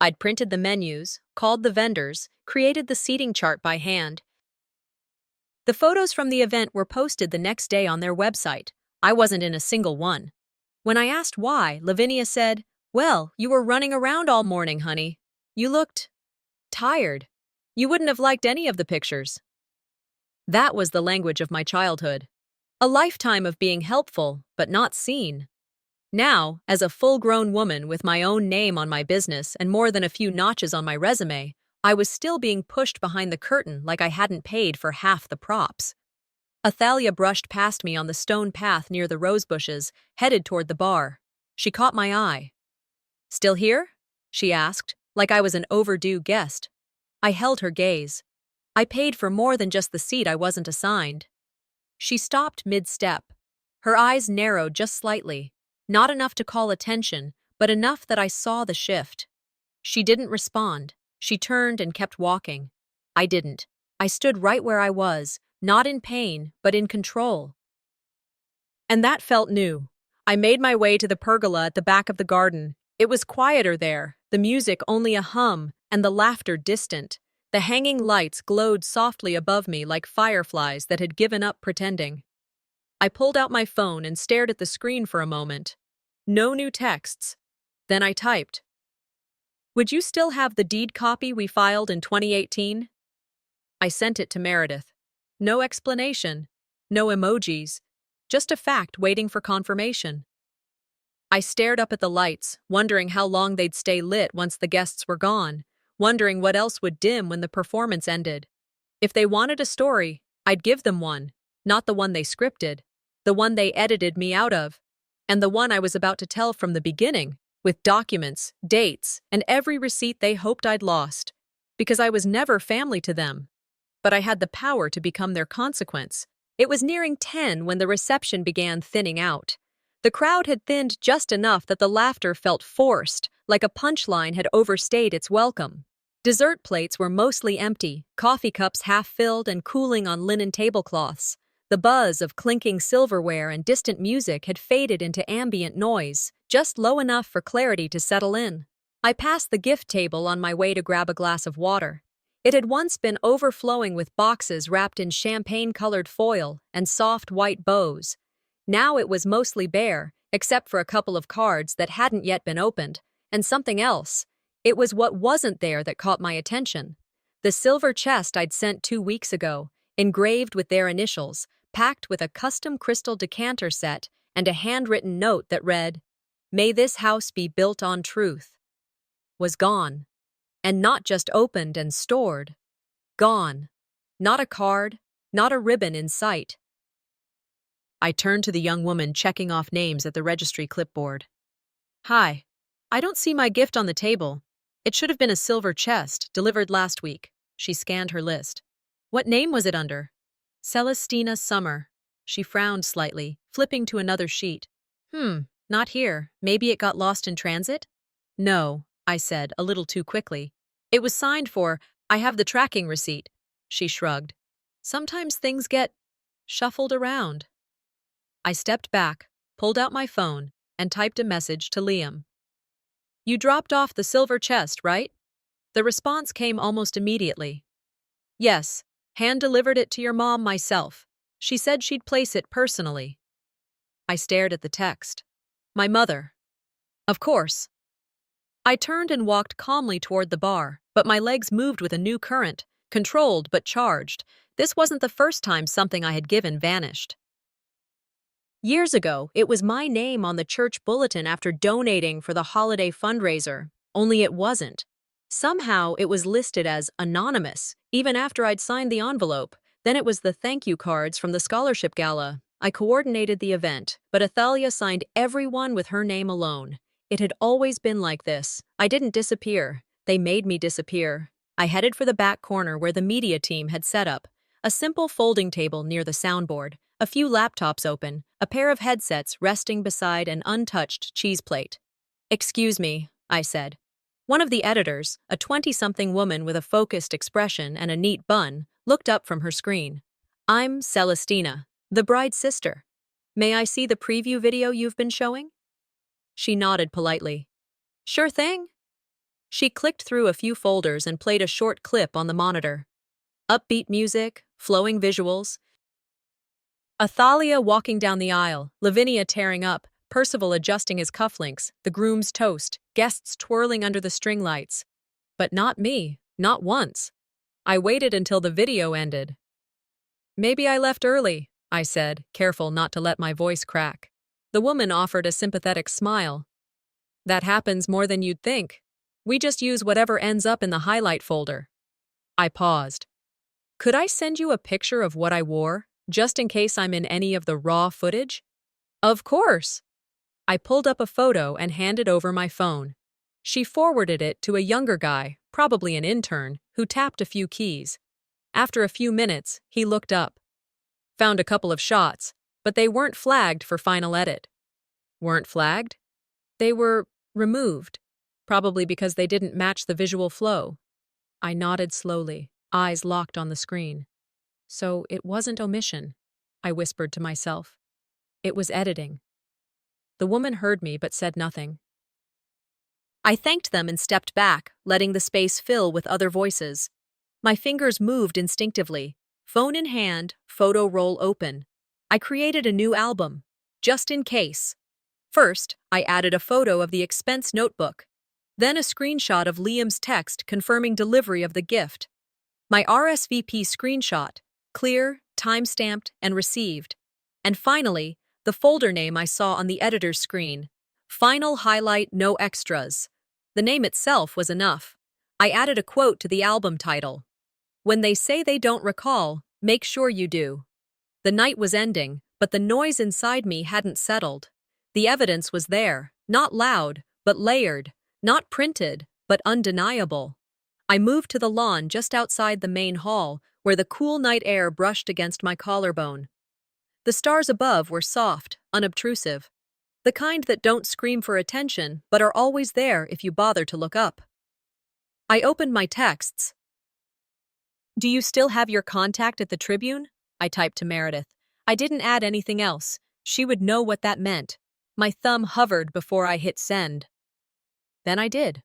I'd printed the menus, called the vendors, created the seating chart by hand. The photos from the event were posted the next day on their website. I wasn't in a single one. When I asked why, Lavinia said, "Well, you were running around all morning, honey. You looked tired. You wouldn't have liked any of the pictures." That was the language of my childhood. A lifetime of being helpful, but not seen. Now, as a full-grown woman with my own name on my business and more than a few notches on my resume, I was still being pushed behind the curtain like I hadn't paid for half the props. Athalia brushed past me on the stone path near the rose bushes, headed toward the bar. She caught my eye. "Still here?" she asked, like I was an overdue guest. I held her gaze. I paid for more than just the seat I wasn't assigned. She stopped mid-step. Her eyes narrowed just slightly. Not enough to call attention, but enough that I saw the shift. She didn't respond. She turned and kept walking. I didn't. I stood right where I was, not in pain, but in control. And that felt new. I made my way to the pergola at the back of the garden. It was quieter there, the music only a hum, and the laughter distant. The hanging lights glowed softly above me like fireflies that had given up pretending. I pulled out my phone and stared at the screen for a moment. No new texts. Then I typed, "Would you still have the deed copy we filed in 2018? I sent it to Meredith. No explanation, no emojis, just a fact waiting for confirmation. I stared up at the lights, wondering how long they'd stay lit once the guests were gone, wondering what else would dim when the performance ended. If they wanted a story, I'd give them one. Not the one they scripted, the one they edited me out of, and the one I was about to tell from the beginning, with documents, dates, and every receipt they hoped I'd lost, because I was never family to them. But I had the power to become their consequence. It was nearing 10 when the reception began thinning out. The crowd had thinned just enough that the laughter felt forced, like a punchline had overstayed its welcome. Dessert plates were mostly empty, coffee cups half filled and cooling on linen tablecloths. The buzz of clinking silverware and distant music had faded into ambient noise, just low enough for clarity to settle in. I passed the gift table on my way to grab a glass of water. It had once been overflowing with boxes wrapped in champagne-colored foil and soft white bows. Now it was mostly bare, except for a couple of cards that hadn't yet been opened, and something else. It was what wasn't there that caught my attention. The silver chest I'd sent 2 weeks ago, engraved with their initials, packed with a custom crystal decanter set and a handwritten note that read, "May this house be built on truth," was gone. And not just opened and stored. Gone. Not a card, not a ribbon in sight. I turned to the young woman checking off names at the registry clipboard. "Hi. I don't see my gift on the table. It should have been a silver chest, delivered last week." She scanned her list. "What name was it under?" "Celestina Summer." She frowned slightly, flipping to another sheet. Not here. Maybe it got lost in transit?" "No," I said, a little too quickly. "It was signed for. I have the tracking receipt." She shrugged. "Sometimes things get shuffled around." I stepped back, pulled out my phone, and typed a message to Liam. "You dropped off the silver chest, right?" The response came almost immediately. "Yes, hand-delivered it to your mom myself. She said she'd place it personally." I stared at the text. "My mother." "Of course." I turned and walked calmly toward the bar, but my legs moved with a new current, controlled but charged. This wasn't the first time something I had given vanished. Years ago, it was my name on the church bulletin after donating for the holiday fundraiser, only it wasn't. Somehow, it was listed as anonymous, even after I'd signed the envelope. Then it was the thank you cards from the scholarship gala. I coordinated the event, but Athalia signed everyone with her name alone. It had always been like this. I didn't disappear. They made me disappear. I headed for the back corner where the media team had set up. A simple folding table near the soundboard, a few laptops open, a pair of headsets resting beside an untouched cheese plate. "Excuse me," I said. One of the editors, a 20-something woman with a focused expression and a neat bun, looked up from her screen. "I'm Celestina, the bride's sister. May I see the preview video you've been showing?" She nodded politely. "Sure thing." She clicked through a few folders and played a short clip on the monitor. Upbeat music, flowing visuals. Athalia walking down the aisle, Lavinia tearing up, Percival adjusting his cufflinks, the groom's toast, guests twirling under the string lights. But not me, not once. I waited until the video ended. "Maybe I left early," I said, careful not to let my voice crack. The woman offered a sympathetic smile. "That happens more than you'd think. We just use whatever ends up in the highlight folder." I paused. "Could I send you a picture of what I wore, just in case I'm in any of the raw footage?" "Of course." I pulled up a photo and handed over my phone. She forwarded it to a younger guy, probably an intern, who tapped a few keys. After a few minutes, he looked up. "Found a couple of shots, but they weren't flagged for final edit." "Weren't flagged?" "They were removed, probably because they didn't match the visual flow." I nodded slowly, eyes locked on the screen. "So it wasn't omission," I whispered to myself. "It was editing." The woman heard me but said nothing. I thanked them and stepped back, letting the space fill with other voices. My fingers moved instinctively, phone in hand, photo roll open. I created a new album, just in case. First, I added a photo of the expense notebook, then a screenshot of Liam's text confirming delivery of the gift. My RSVP screenshot, clear, time-stamped, and received. And finally, the folder name I saw on the editor's screen. Final highlight, no extras. The name itself was enough. I added a quote to the album title. "When they say they don't recall, make sure you do." The night was ending, but the noise inside me hadn't settled. The evidence was there, not loud, but layered, not printed, but undeniable. I moved to the lawn just outside the main hall, where the cool night air brushed against my collarbone. The stars above were soft, unobtrusive. The kind that don't scream for attention, but are always there if you bother to look up. I opened my texts. "Do you still have your contact at the Tribune?" I typed to Meredith. I didn't add anything else. She would know what that meant. My thumb hovered before I hit send. Then I did.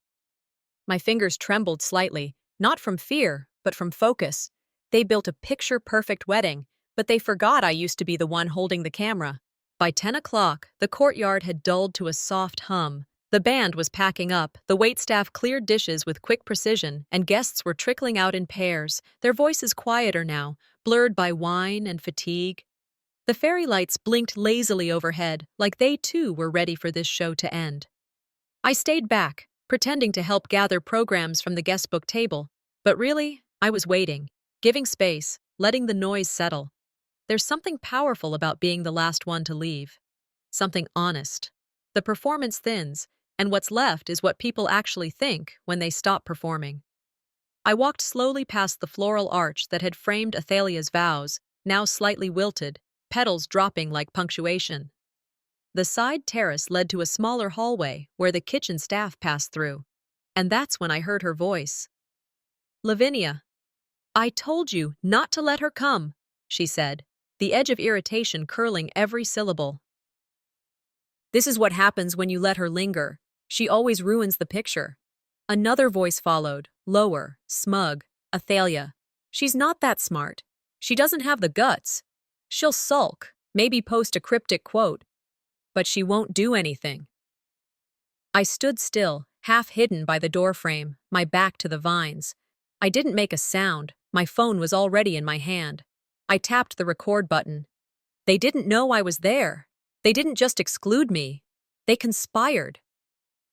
My fingers trembled slightly, not from fear, but from focus. They built a picture-perfect wedding, but they forgot I used to be the one holding the camera. By 10 o'clock, the courtyard had dulled to a soft hum. The band was packing up, the waitstaff cleared dishes with quick precision, and guests were trickling out in pairs, their voices quieter now, blurred by wine and fatigue. The fairy lights blinked lazily overhead, like they too were ready for this show to end. I stayed back, pretending to help gather programs from the guestbook table, but really, I was waiting, giving space, letting the noise settle. There's something powerful about being the last one to leave. Something honest. The performance thins, and what's left is what people actually think when they stop performing. I walked slowly past the floral arch that had framed Athalia's vows, now slightly wilted, petals dropping like punctuation. The side terrace led to a smaller hallway where the kitchen staff passed through. And that's when I heard her voice. "Lavinia, I told you not to let her come," she said, the edge of irritation curling every syllable. "This is what happens when you let her linger. She always ruins the picture." Another voice followed, lower, smug. "Athalia, she's not that smart. She doesn't have the guts. She'll sulk, maybe post a cryptic quote, but she won't do anything." I stood still, half hidden by the doorframe, my back to the vines. I didn't make a sound. My phone was already in my hand. I tapped the record button. They didn't know I was there. They didn't just exclude me. They conspired.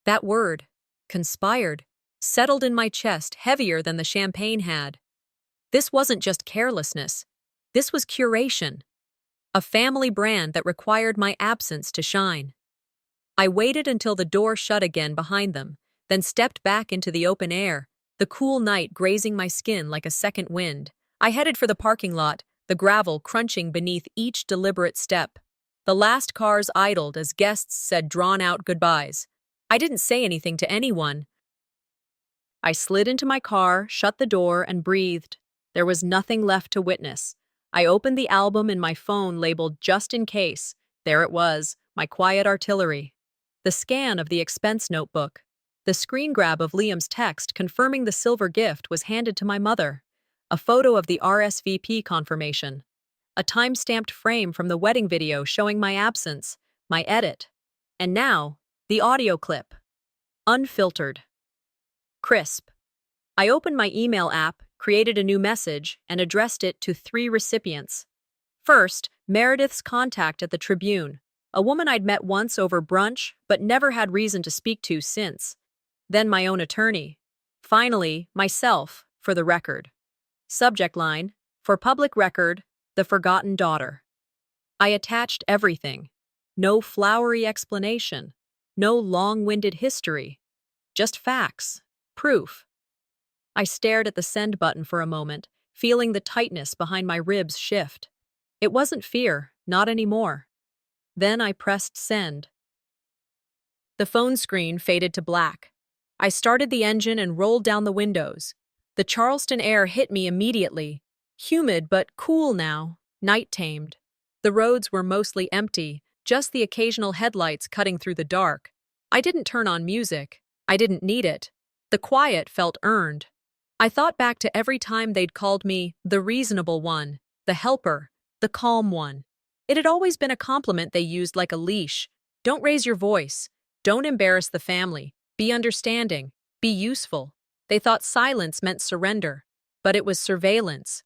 That word, conspired, settled in my chest heavier than the champagne had. This wasn't just carelessness. This was curation. A family brand that required my absence to shine. I waited until the door shut again behind them, then stepped back into the open air, the cool night grazing my skin like a second wind. I headed for the parking lot, the gravel crunching beneath each deliberate step. The last cars idled as guests said drawn-out goodbyes. I didn't say anything to anyone. I slid into my car, shut the door, and breathed. There was nothing left to witness. I opened the album in my phone labeled "Just in Case." There it was, my quiet artillery. The scan of the expense notebook. The screen grab of Liam's text confirming the silver gift was handed to my mother. A photo of the RSVP confirmation. A time-stamped frame from the wedding video showing my absence, my edit. And now, the audio clip. Unfiltered. Crisp. I opened my email app, created a new message, and addressed it to 3 recipients. First, Meredith's contact at the Tribune, a woman I'd met once over brunch but never had reason to speak to since. Then my own attorney. Finally, myself, for the record. Subject line, for public record, the forgotten daughter. I attached everything. No flowery explanation. No long-winded history. Just facts. Proof. I stared at the send button for a moment, feeling the tightness behind my ribs shift. It wasn't fear, not anymore. Then I pressed send. The phone screen faded to black. I started the engine and rolled down the windows. The Charleston air hit me immediately. Humid but cool now, night-tamed. The roads were mostly empty, just the occasional headlights cutting through the dark. I didn't turn on music. I didn't need it. The quiet felt earned. I thought back to every time they'd called me the reasonable one, the helper, the calm one. It had always been a compliment they used like a leash. Don't raise your voice. Don't embarrass the family. Be understanding. Be useful. They thought silence meant surrender, but it was surveillance.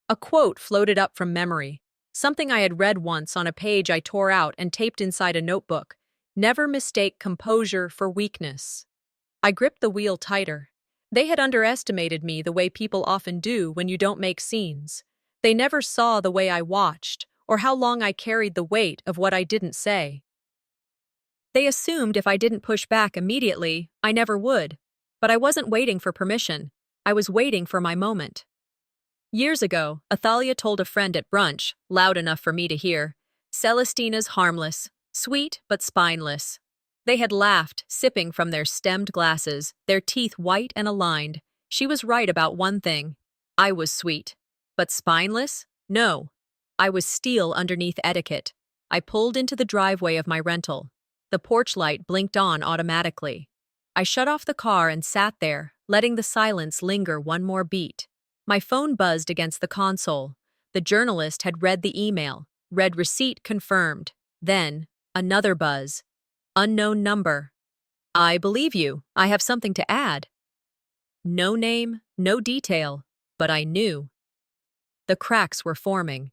A quote floated up from memory, something I had read once on a page I tore out and taped inside a notebook. Never mistake composure for weakness. I gripped the wheel tighter. They had underestimated me the way people often do when you don't make scenes. They never saw the way I watched, or how long I carried the weight of what I didn't say. They assumed if I didn't push back immediately, I never would. But I wasn't waiting for permission. I was waiting for my moment. Years ago, Athalia told a friend at brunch, loud enough for me to hear, "Celestina's harmless, sweet but spineless." They had laughed, sipping from their stemmed glasses, their teeth white and aligned. She was right about one thing. I was sweet. But spineless? No. I was steel underneath etiquette. I pulled into the driveway of my rental. The porch light blinked on automatically. I shut off the car and sat there, letting the silence linger one more beat. My phone buzzed against the console. The journalist had read the email, read receipt confirmed. Then, another buzz. Unknown number. "I believe you. I have something to add." No name, no detail, but I knew. The cracks were forming.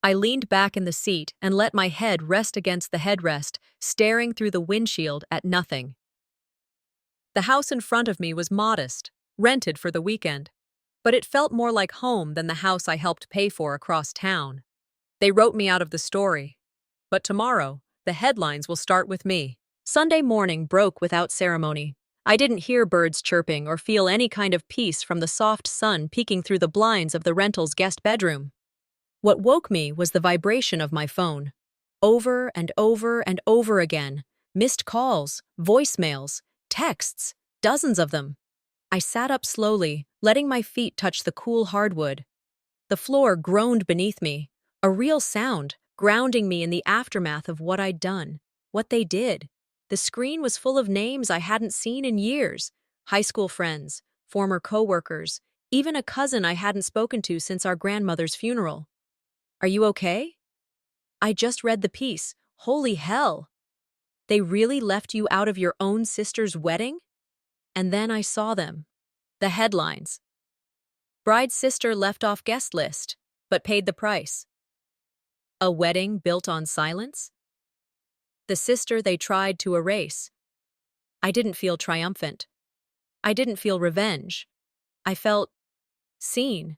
I leaned back in the seat and let my head rest against the headrest, staring through the windshield at nothing. The house in front of me was modest, rented for the weekend, but it felt more like home than the house I helped pay for across town. They wrote me out of the story. But tomorrow, the headlines will start with me. Sunday morning broke without ceremony. I didn't hear birds chirping or feel any kind of peace from the soft sun peeking through the blinds of the rental's guest bedroom. What woke me was the vibration of my phone. Over and over and over again. Missed calls, voicemails, texts, dozens of them. I sat up slowly, letting my feet touch the cool hardwood. The floor groaned beneath me, a real sound, grounding me in the aftermath of what I'd done, what they did. The screen was full of names I hadn't seen in years. High school friends, former coworkers, even a cousin I hadn't spoken to since our grandmother's funeral. "Are you okay?" "I just read the piece. Holy hell. They really left you out of your own sister's wedding?" And then I saw them. The headlines. "Bride's sister left off guest list, but paid the price." A wedding built on silence? The sister they tried to erase. I didn't feel triumphant. I didn't feel revenge. I felt seen.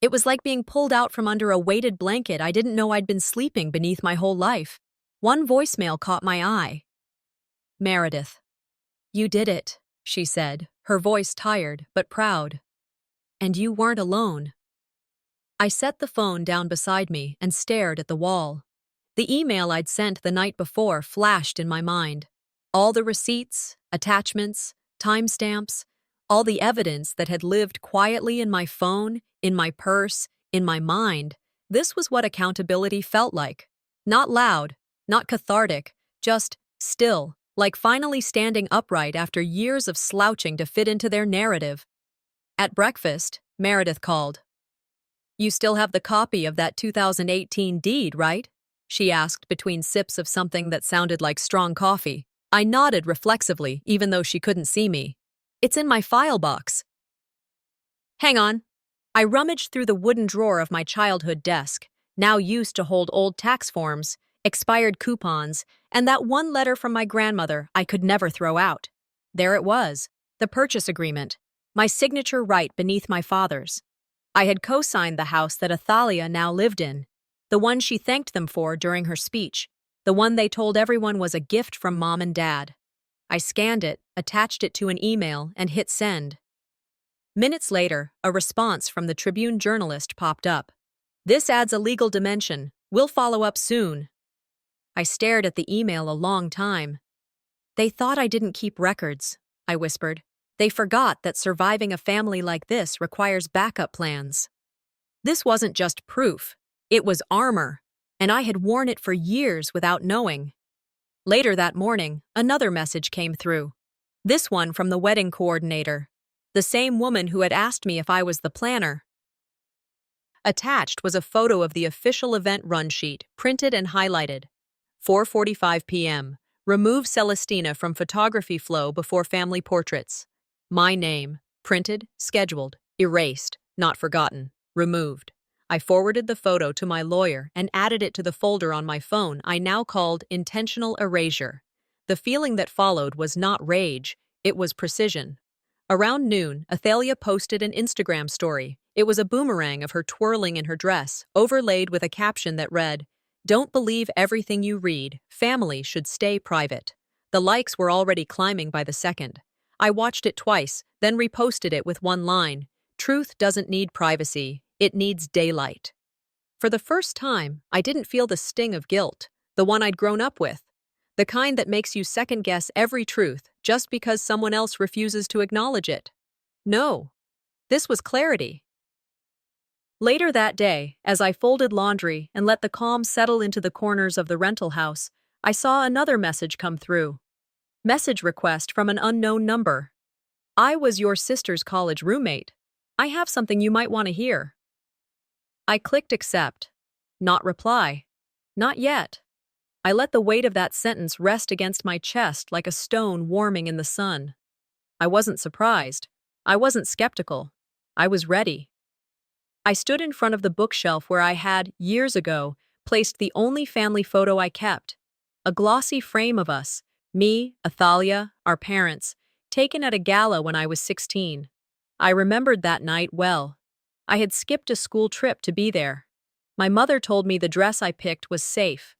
It was like being pulled out from under a weighted blanket I didn't know I'd been sleeping beneath my whole life. One voicemail caught my eye. "Meredith. You did it," she said, her voice tired but proud. "And you weren't alone." I set the phone down beside me and stared at the wall. The email I'd sent the night before flashed in my mind. All the receipts, attachments, timestamps, all the evidence that had lived quietly in my phone, in my purse, in my mind. This was what accountability felt like. Not loud, not cathartic, just still, like finally standing upright after years of slouching to fit into their narrative. At breakfast, Meredith called. "You still have the copy of that 2018 deed, right?" she asked between sips of something that sounded like strong coffee. I nodded reflexively, even though she couldn't see me. "It's in my file box." "Hang on." I rummaged through the wooden drawer of my childhood desk, now used to hold old tax forms, expired coupons, and that one letter from my grandmother I could never throw out. There it was, the purchase agreement, my signature right beneath my father's. I had co-signed the house that Athalia now lived in, the one she thanked them for during her speech, the one they told everyone was a gift from Mom and Dad. I scanned it, attached it to an email, and hit send. Minutes later, a response from the Tribune journalist popped up. "This adds a legal dimension. We'll follow up soon." I stared at the email a long time. "They thought I didn't keep records," I whispered. "They forgot that surviving a family like this requires backup plans." This wasn't just proof. It was armor, and I had worn it for years without knowing. Later that morning, another message came through. This one from the wedding coordinator, the same woman who had asked me if I was the planner. Attached was a photo of the official event run sheet, printed and highlighted. 4:45 p.m. Remove Celestina from photography flow before family portraits. My name, printed, scheduled, erased, not forgotten, removed. I forwarded the photo to my lawyer and added it to the folder on my phone I now called intentional erasure. The feeling that followed was not rage, it was precision. Around noon, Athalia posted an Instagram story, It was a boomerang of her twirling in her dress, overlaid with a caption that read, "Don't believe everything you read. Family should stay private." The likes were already climbing by the second. I watched it twice, then reposted it with one line, "Truth doesn't need privacy, it needs daylight." For the first time, I didn't feel the sting of guilt, the one I'd grown up with, the kind that makes you second-guess every truth just because someone else refuses to acknowledge it. No, this was clarity. Later that day, as I folded laundry and let the calm settle into the corners of the rental house, I saw another message come through. Message request from an unknown number. "I was your sister's college roommate. I have something you might want to hear." I clicked accept. Not reply. Not yet. I let the weight of that sentence rest against my chest like a stone warming in the sun. I wasn't surprised. I wasn't skeptical. I was ready. I stood in front of the bookshelf where I had, years ago, placed the only family photo I kept. A glossy frame of us, me, Athalia, our parents, taken at a gala when I was 16. I remembered that night well. I had skipped a school trip to be there. My mother told me the dress I picked was safe.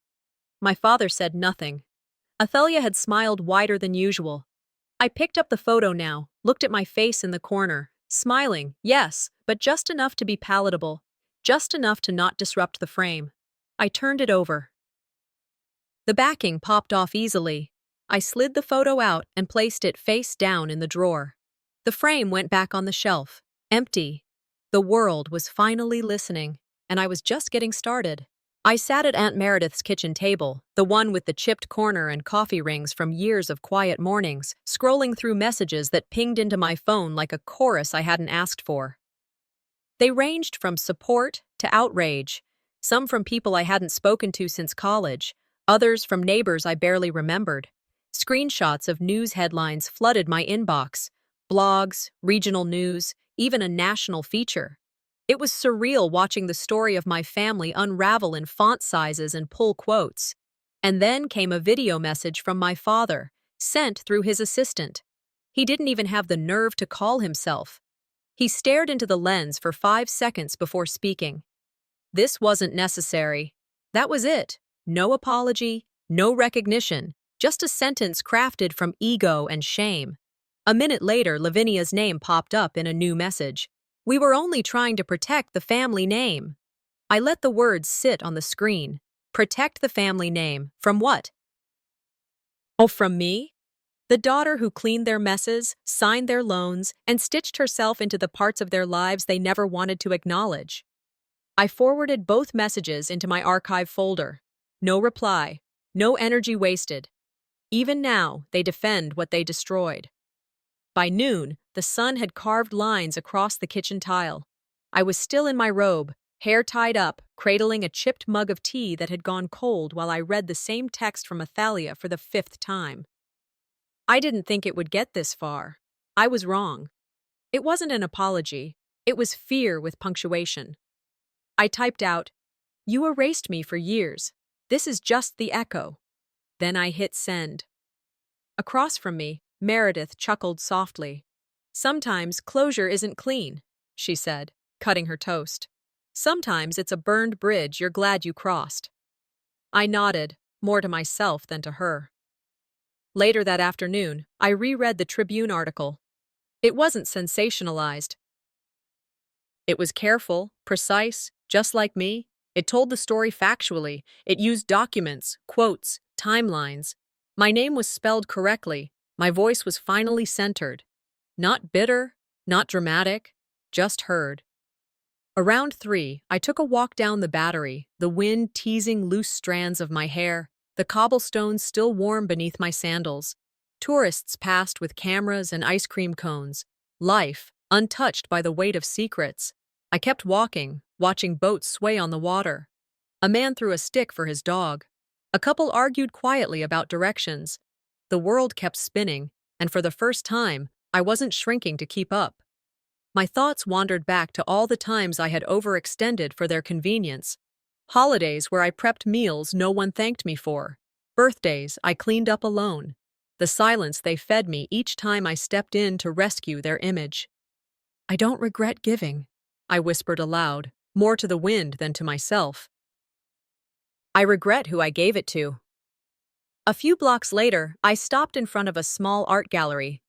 My father said nothing. Athalia had smiled wider than usual. I picked up the photo now, looked at my face in the corner, smiling, yes, but just enough to be palatable, just enough to not disrupt the frame. I turned it over. The backing popped off easily. I slid the photo out and placed it face down in the drawer. The frame went back on the shelf, empty. The world was finally listening, and I was just getting started. I sat at Aunt Meredith's kitchen table, the one with the chipped corner and coffee rings from years of quiet mornings, scrolling through messages that pinged into my phone like a chorus I hadn't asked for. They ranged from support to outrage, some from people I hadn't spoken to since college, others from neighbors I barely remembered. Screenshots of news headlines flooded my inbox, blogs, regional news, even a national feature. It was surreal watching the story of my family unravel in font sizes and pull quotes. And then came a video message from my father, sent through his assistant. He didn't even have the nerve to call himself. He stared into the lens for 5 seconds before speaking. This wasn't necessary. That was it. No apology, no recognition, just a sentence crafted from ego and shame. A minute later, Lavinia's name popped up in a new message. We were only trying to protect the family name. I let the words sit on the screen. Protect the family name. From what? Oh, from me? The daughter who cleaned their messes, signed their loans, and stitched herself into the parts of their lives they never wanted to acknowledge. I forwarded both messages into my archive folder. No reply. No energy wasted. Even now, they defend what they destroyed. By noon, the sun had carved lines across the kitchen tile. I was still in my robe, hair tied up, cradling a chipped mug of tea that had gone cold while I read the same text from Athalia for the 5th time. I didn't think it would get this far. I was wrong. It wasn't an apology. It was fear with punctuation. I typed out, "You erased me for years. This is just the echo." Then I hit send. Across from me, Meredith chuckled softly. "Sometimes closure isn't clean," she said, cutting her toast. "Sometimes it's a burned bridge you're glad you crossed." I nodded, more to myself than to her. Later that afternoon, I reread the Tribune article. It wasn't sensationalized. It was careful, precise, just like me. It told the story factually. It used documents, quotes, timelines. My name was spelled correctly. My voice was finally centered. Not bitter, not dramatic, just heard. Around 3, I took a walk down the Battery, the wind teasing loose strands of my hair, the cobblestones still warm beneath my sandals. Tourists passed with cameras and ice cream cones. Life, untouched by the weight of secrets. I kept walking, watching boats sway on the water. A man threw a stick for his dog. A couple argued quietly about directions. The world kept spinning, and for the first time, I wasn't shrinking to keep up. My thoughts wandered back to all the times I had overextended for their convenience. Holidays where I prepped meals no one thanked me for. Birthdays I cleaned up alone. The silence they fed me each time I stepped in to rescue their image. I don't regret giving. I whispered aloud, more to the wind than to myself. I regret who I gave it to. A few blocks later, I stopped in front of a small art gallery.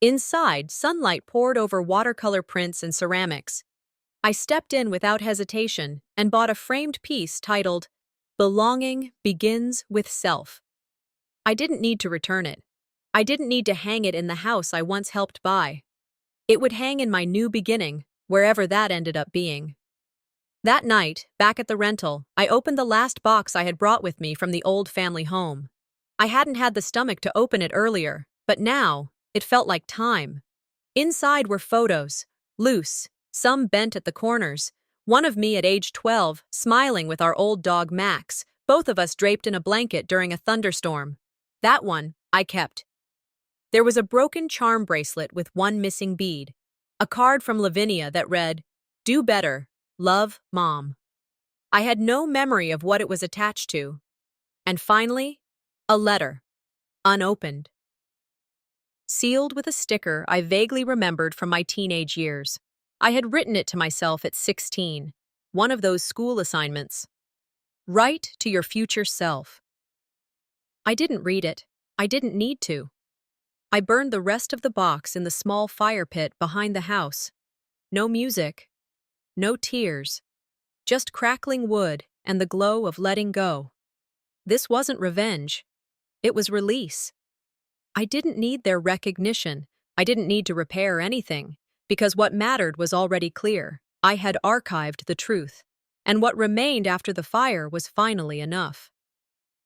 Inside, sunlight poured over watercolor prints and ceramics. I stepped in without hesitation and bought a framed piece titled, "Belonging Begins with Self." I didn't need to return it. I didn't need to hang it in the house I once helped buy. It would hang in my new beginning, wherever that ended up being. That night, back at the rental, I opened the last box I had brought with me from the old family home. I hadn't had the stomach to open it earlier, but now, it felt like time. Inside were photos, loose, some bent at the corners. One of me at age 12, smiling with our old dog Max, both of us draped in a blanket during a thunderstorm. That one, I kept. There was a broken charm bracelet with one missing bead. A card from Lavinia that read, "Do better, love, Mom." I had no memory of what it was attached to. And finally, a letter, unopened. Sealed with a sticker I vaguely remembered from my teenage years. I had written it to myself at 16, one of those school assignments. Write to your future self. I didn't read it. I didn't need to. I burned the rest of the box in the small fire pit behind the house. No music, no tears, just crackling wood and the glow of letting go. This wasn't revenge. It was release. I didn't need their recognition. I didn't need to repair anything, because what mattered was already clear. I had archived the truth, and what remained after the fire was finally enough.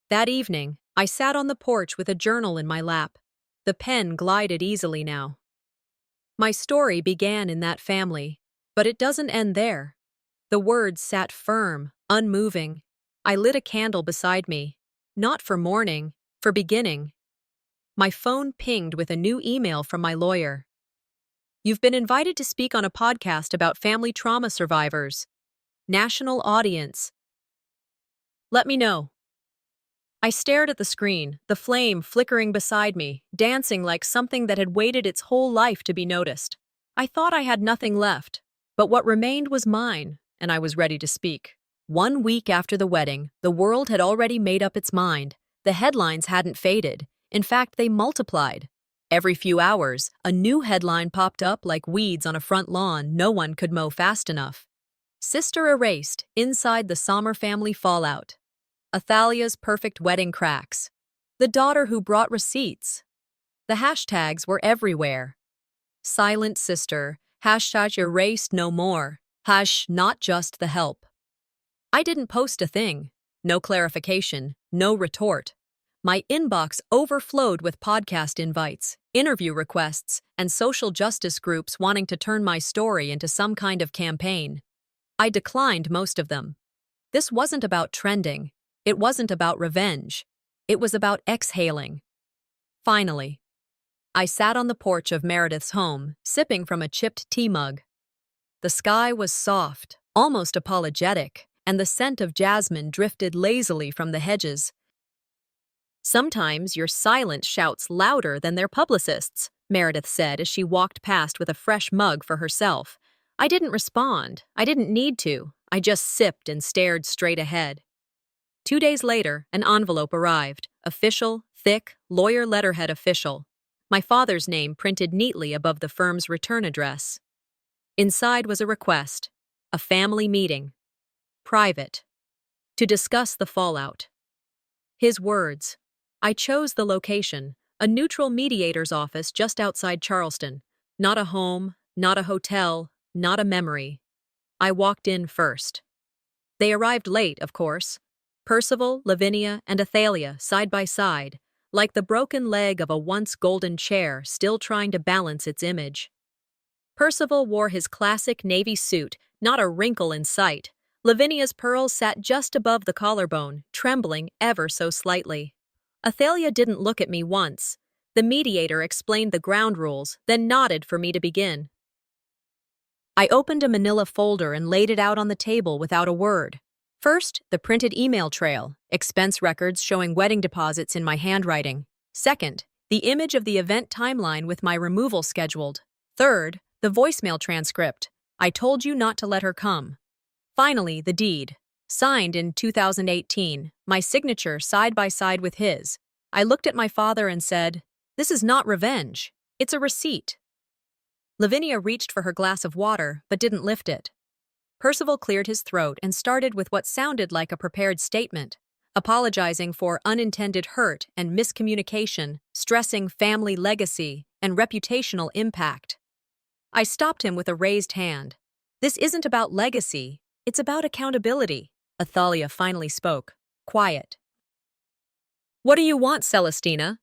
That evening, I sat on the porch with a journal in my lap. The pen glided easily now. My story began in that family, but it doesn't end there. The words sat firm, unmoving. I lit a candle beside me, not for mourning, for beginning. My phone pinged with a new email from my lawyer. "You've been invited to speak on a podcast about family trauma survivors. National audience. Let me know." I stared at the screen, the flame flickering beside me, dancing like something that had waited its whole life to be noticed. I thought I had nothing left, but what remained was mine, and I was ready to speak. 1 week after the wedding, the world had already made up its mind. The headlines hadn't faded. In fact, they multiplied. Every few hours, a new headline popped up like weeds on a front lawn no one could mow fast enough. "Sister erased, inside the Sommer family fallout." "Athalia's perfect wedding cracks." "The daughter who brought receipts." The hashtags were everywhere. "Silent sister," #erased no more, "not just the help." I didn't post a thing. No clarification, no retort. My inbox overflowed with podcast invites, interview requests, and social justice groups wanting to turn my story into some kind of campaign. I declined most of them. This wasn't about trending. It wasn't about revenge. It was about exhaling. Finally, I sat on the porch of Meredith's home, sipping from a chipped tea mug. The sky was soft, almost apologetic, and the scent of jasmine drifted lazily from the hedges. "Sometimes your silence shouts louder than their publicists," Meredith said as she walked past with a fresh mug for herself. I didn't respond. I didn't need to. I just sipped and stared straight ahead. 2 days later, an envelope arrived. Official, thick, lawyer letterhead official. My father's name printed neatly above the firm's return address. Inside was a request. A family meeting. Private. To discuss the fallout. His words. I chose the location, a neutral mediator's office just outside Charleston. Not a home, not a hotel, not a memory. I walked in first. They arrived late, of course. Percival, Lavinia, and Athalia, side by side, like the broken leg of a once golden chair still trying to balance its image. Percival wore his classic navy suit, not a wrinkle in sight. Lavinia's pearls sat just above the collarbone, trembling ever so slightly. Athalia didn't look at me once. The mediator explained the ground rules, then nodded for me to begin. I opened a manila folder and laid it out on the table without a word. First, the printed email trail, expense records showing wedding deposits in my handwriting. Second, the image of the event timeline with my removal scheduled. Third, the voicemail transcript, I told you not to let her come. Finally, the deed. Signed in 2018, my signature side by side with his. I looked at my father and said, "This is not revenge. It's a receipt." Lavinia reached for her glass of water, but didn't lift it. Percival cleared his throat and started with what sounded like a prepared statement, apologizing for unintended hurt and miscommunication, stressing family legacy and reputational impact. I stopped him with a raised hand. "This isn't about legacy, it's about accountability." Athalia finally spoke, quiet. "What do you want, Celestina?"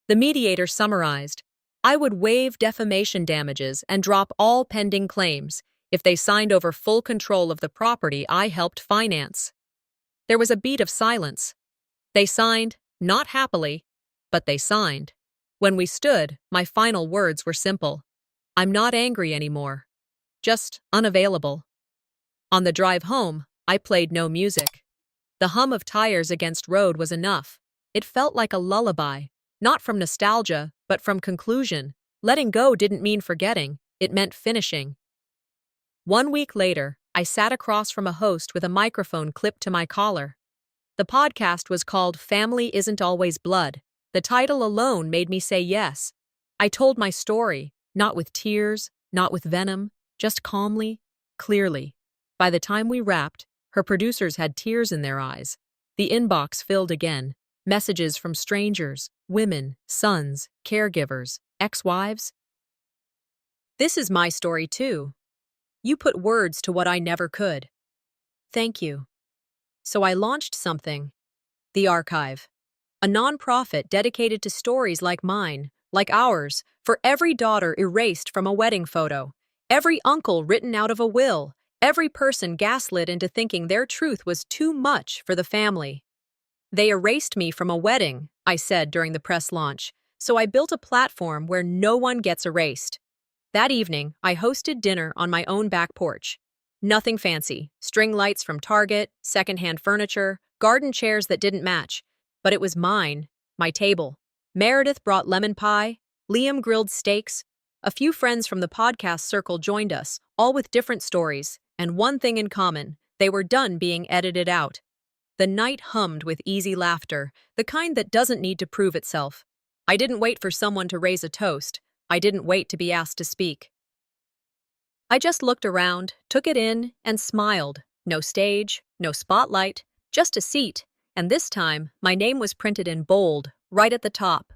The mediator summarized. "I would waive defamation damages and drop all pending claims if they signed over full control of the property I helped finance." There was a beat of silence. They signed, not happily, but they signed. When we stood, my final words were simple. "I'm not angry anymore. Just unavailable." On the drive home, I played no music. The hum of tires against road was enough. It felt like a lullaby, not from nostalgia, but from conclusion. Letting go didn't mean forgetting, it meant finishing. 1 week later, I sat across from a host with a microphone clipped to my collar. The podcast was called Family Isn't Always Blood. The title alone made me say yes. I told my story, not with tears, not with venom, just calmly, clearly. By the time we wrapped, her producers had tears in their eyes. The inbox filled again. Messages from strangers, women, sons, caregivers, ex-wives. "This is my story too. You put words to what I never could. Thank you." So I launched something. The Archive. A nonprofit dedicated to stories like mine, like ours, for every daughter erased from a wedding photo, every uncle written out of a will, every person gaslit into thinking their truth was too much for the family. "They erased me from a wedding," I said during the press launch, "so I built a platform where no one gets erased." That evening, I hosted dinner on my own back porch. Nothing fancy, string lights from Target, secondhand furniture, garden chairs that didn't match. But it was mine, my table. Meredith brought lemon pie, Liam grilled steaks. A few friends from the podcast circle joined us, all with different stories, and one thing in common: they were done being edited out. The night hummed with easy laughter, the kind that doesn't need to prove itself. I didn't wait for someone to raise a toast. I didn't wait to be asked to speak. I just looked around, took it in, and smiled. No stage, no spotlight, just a seat. And this time, my name was printed in bold, right at the top.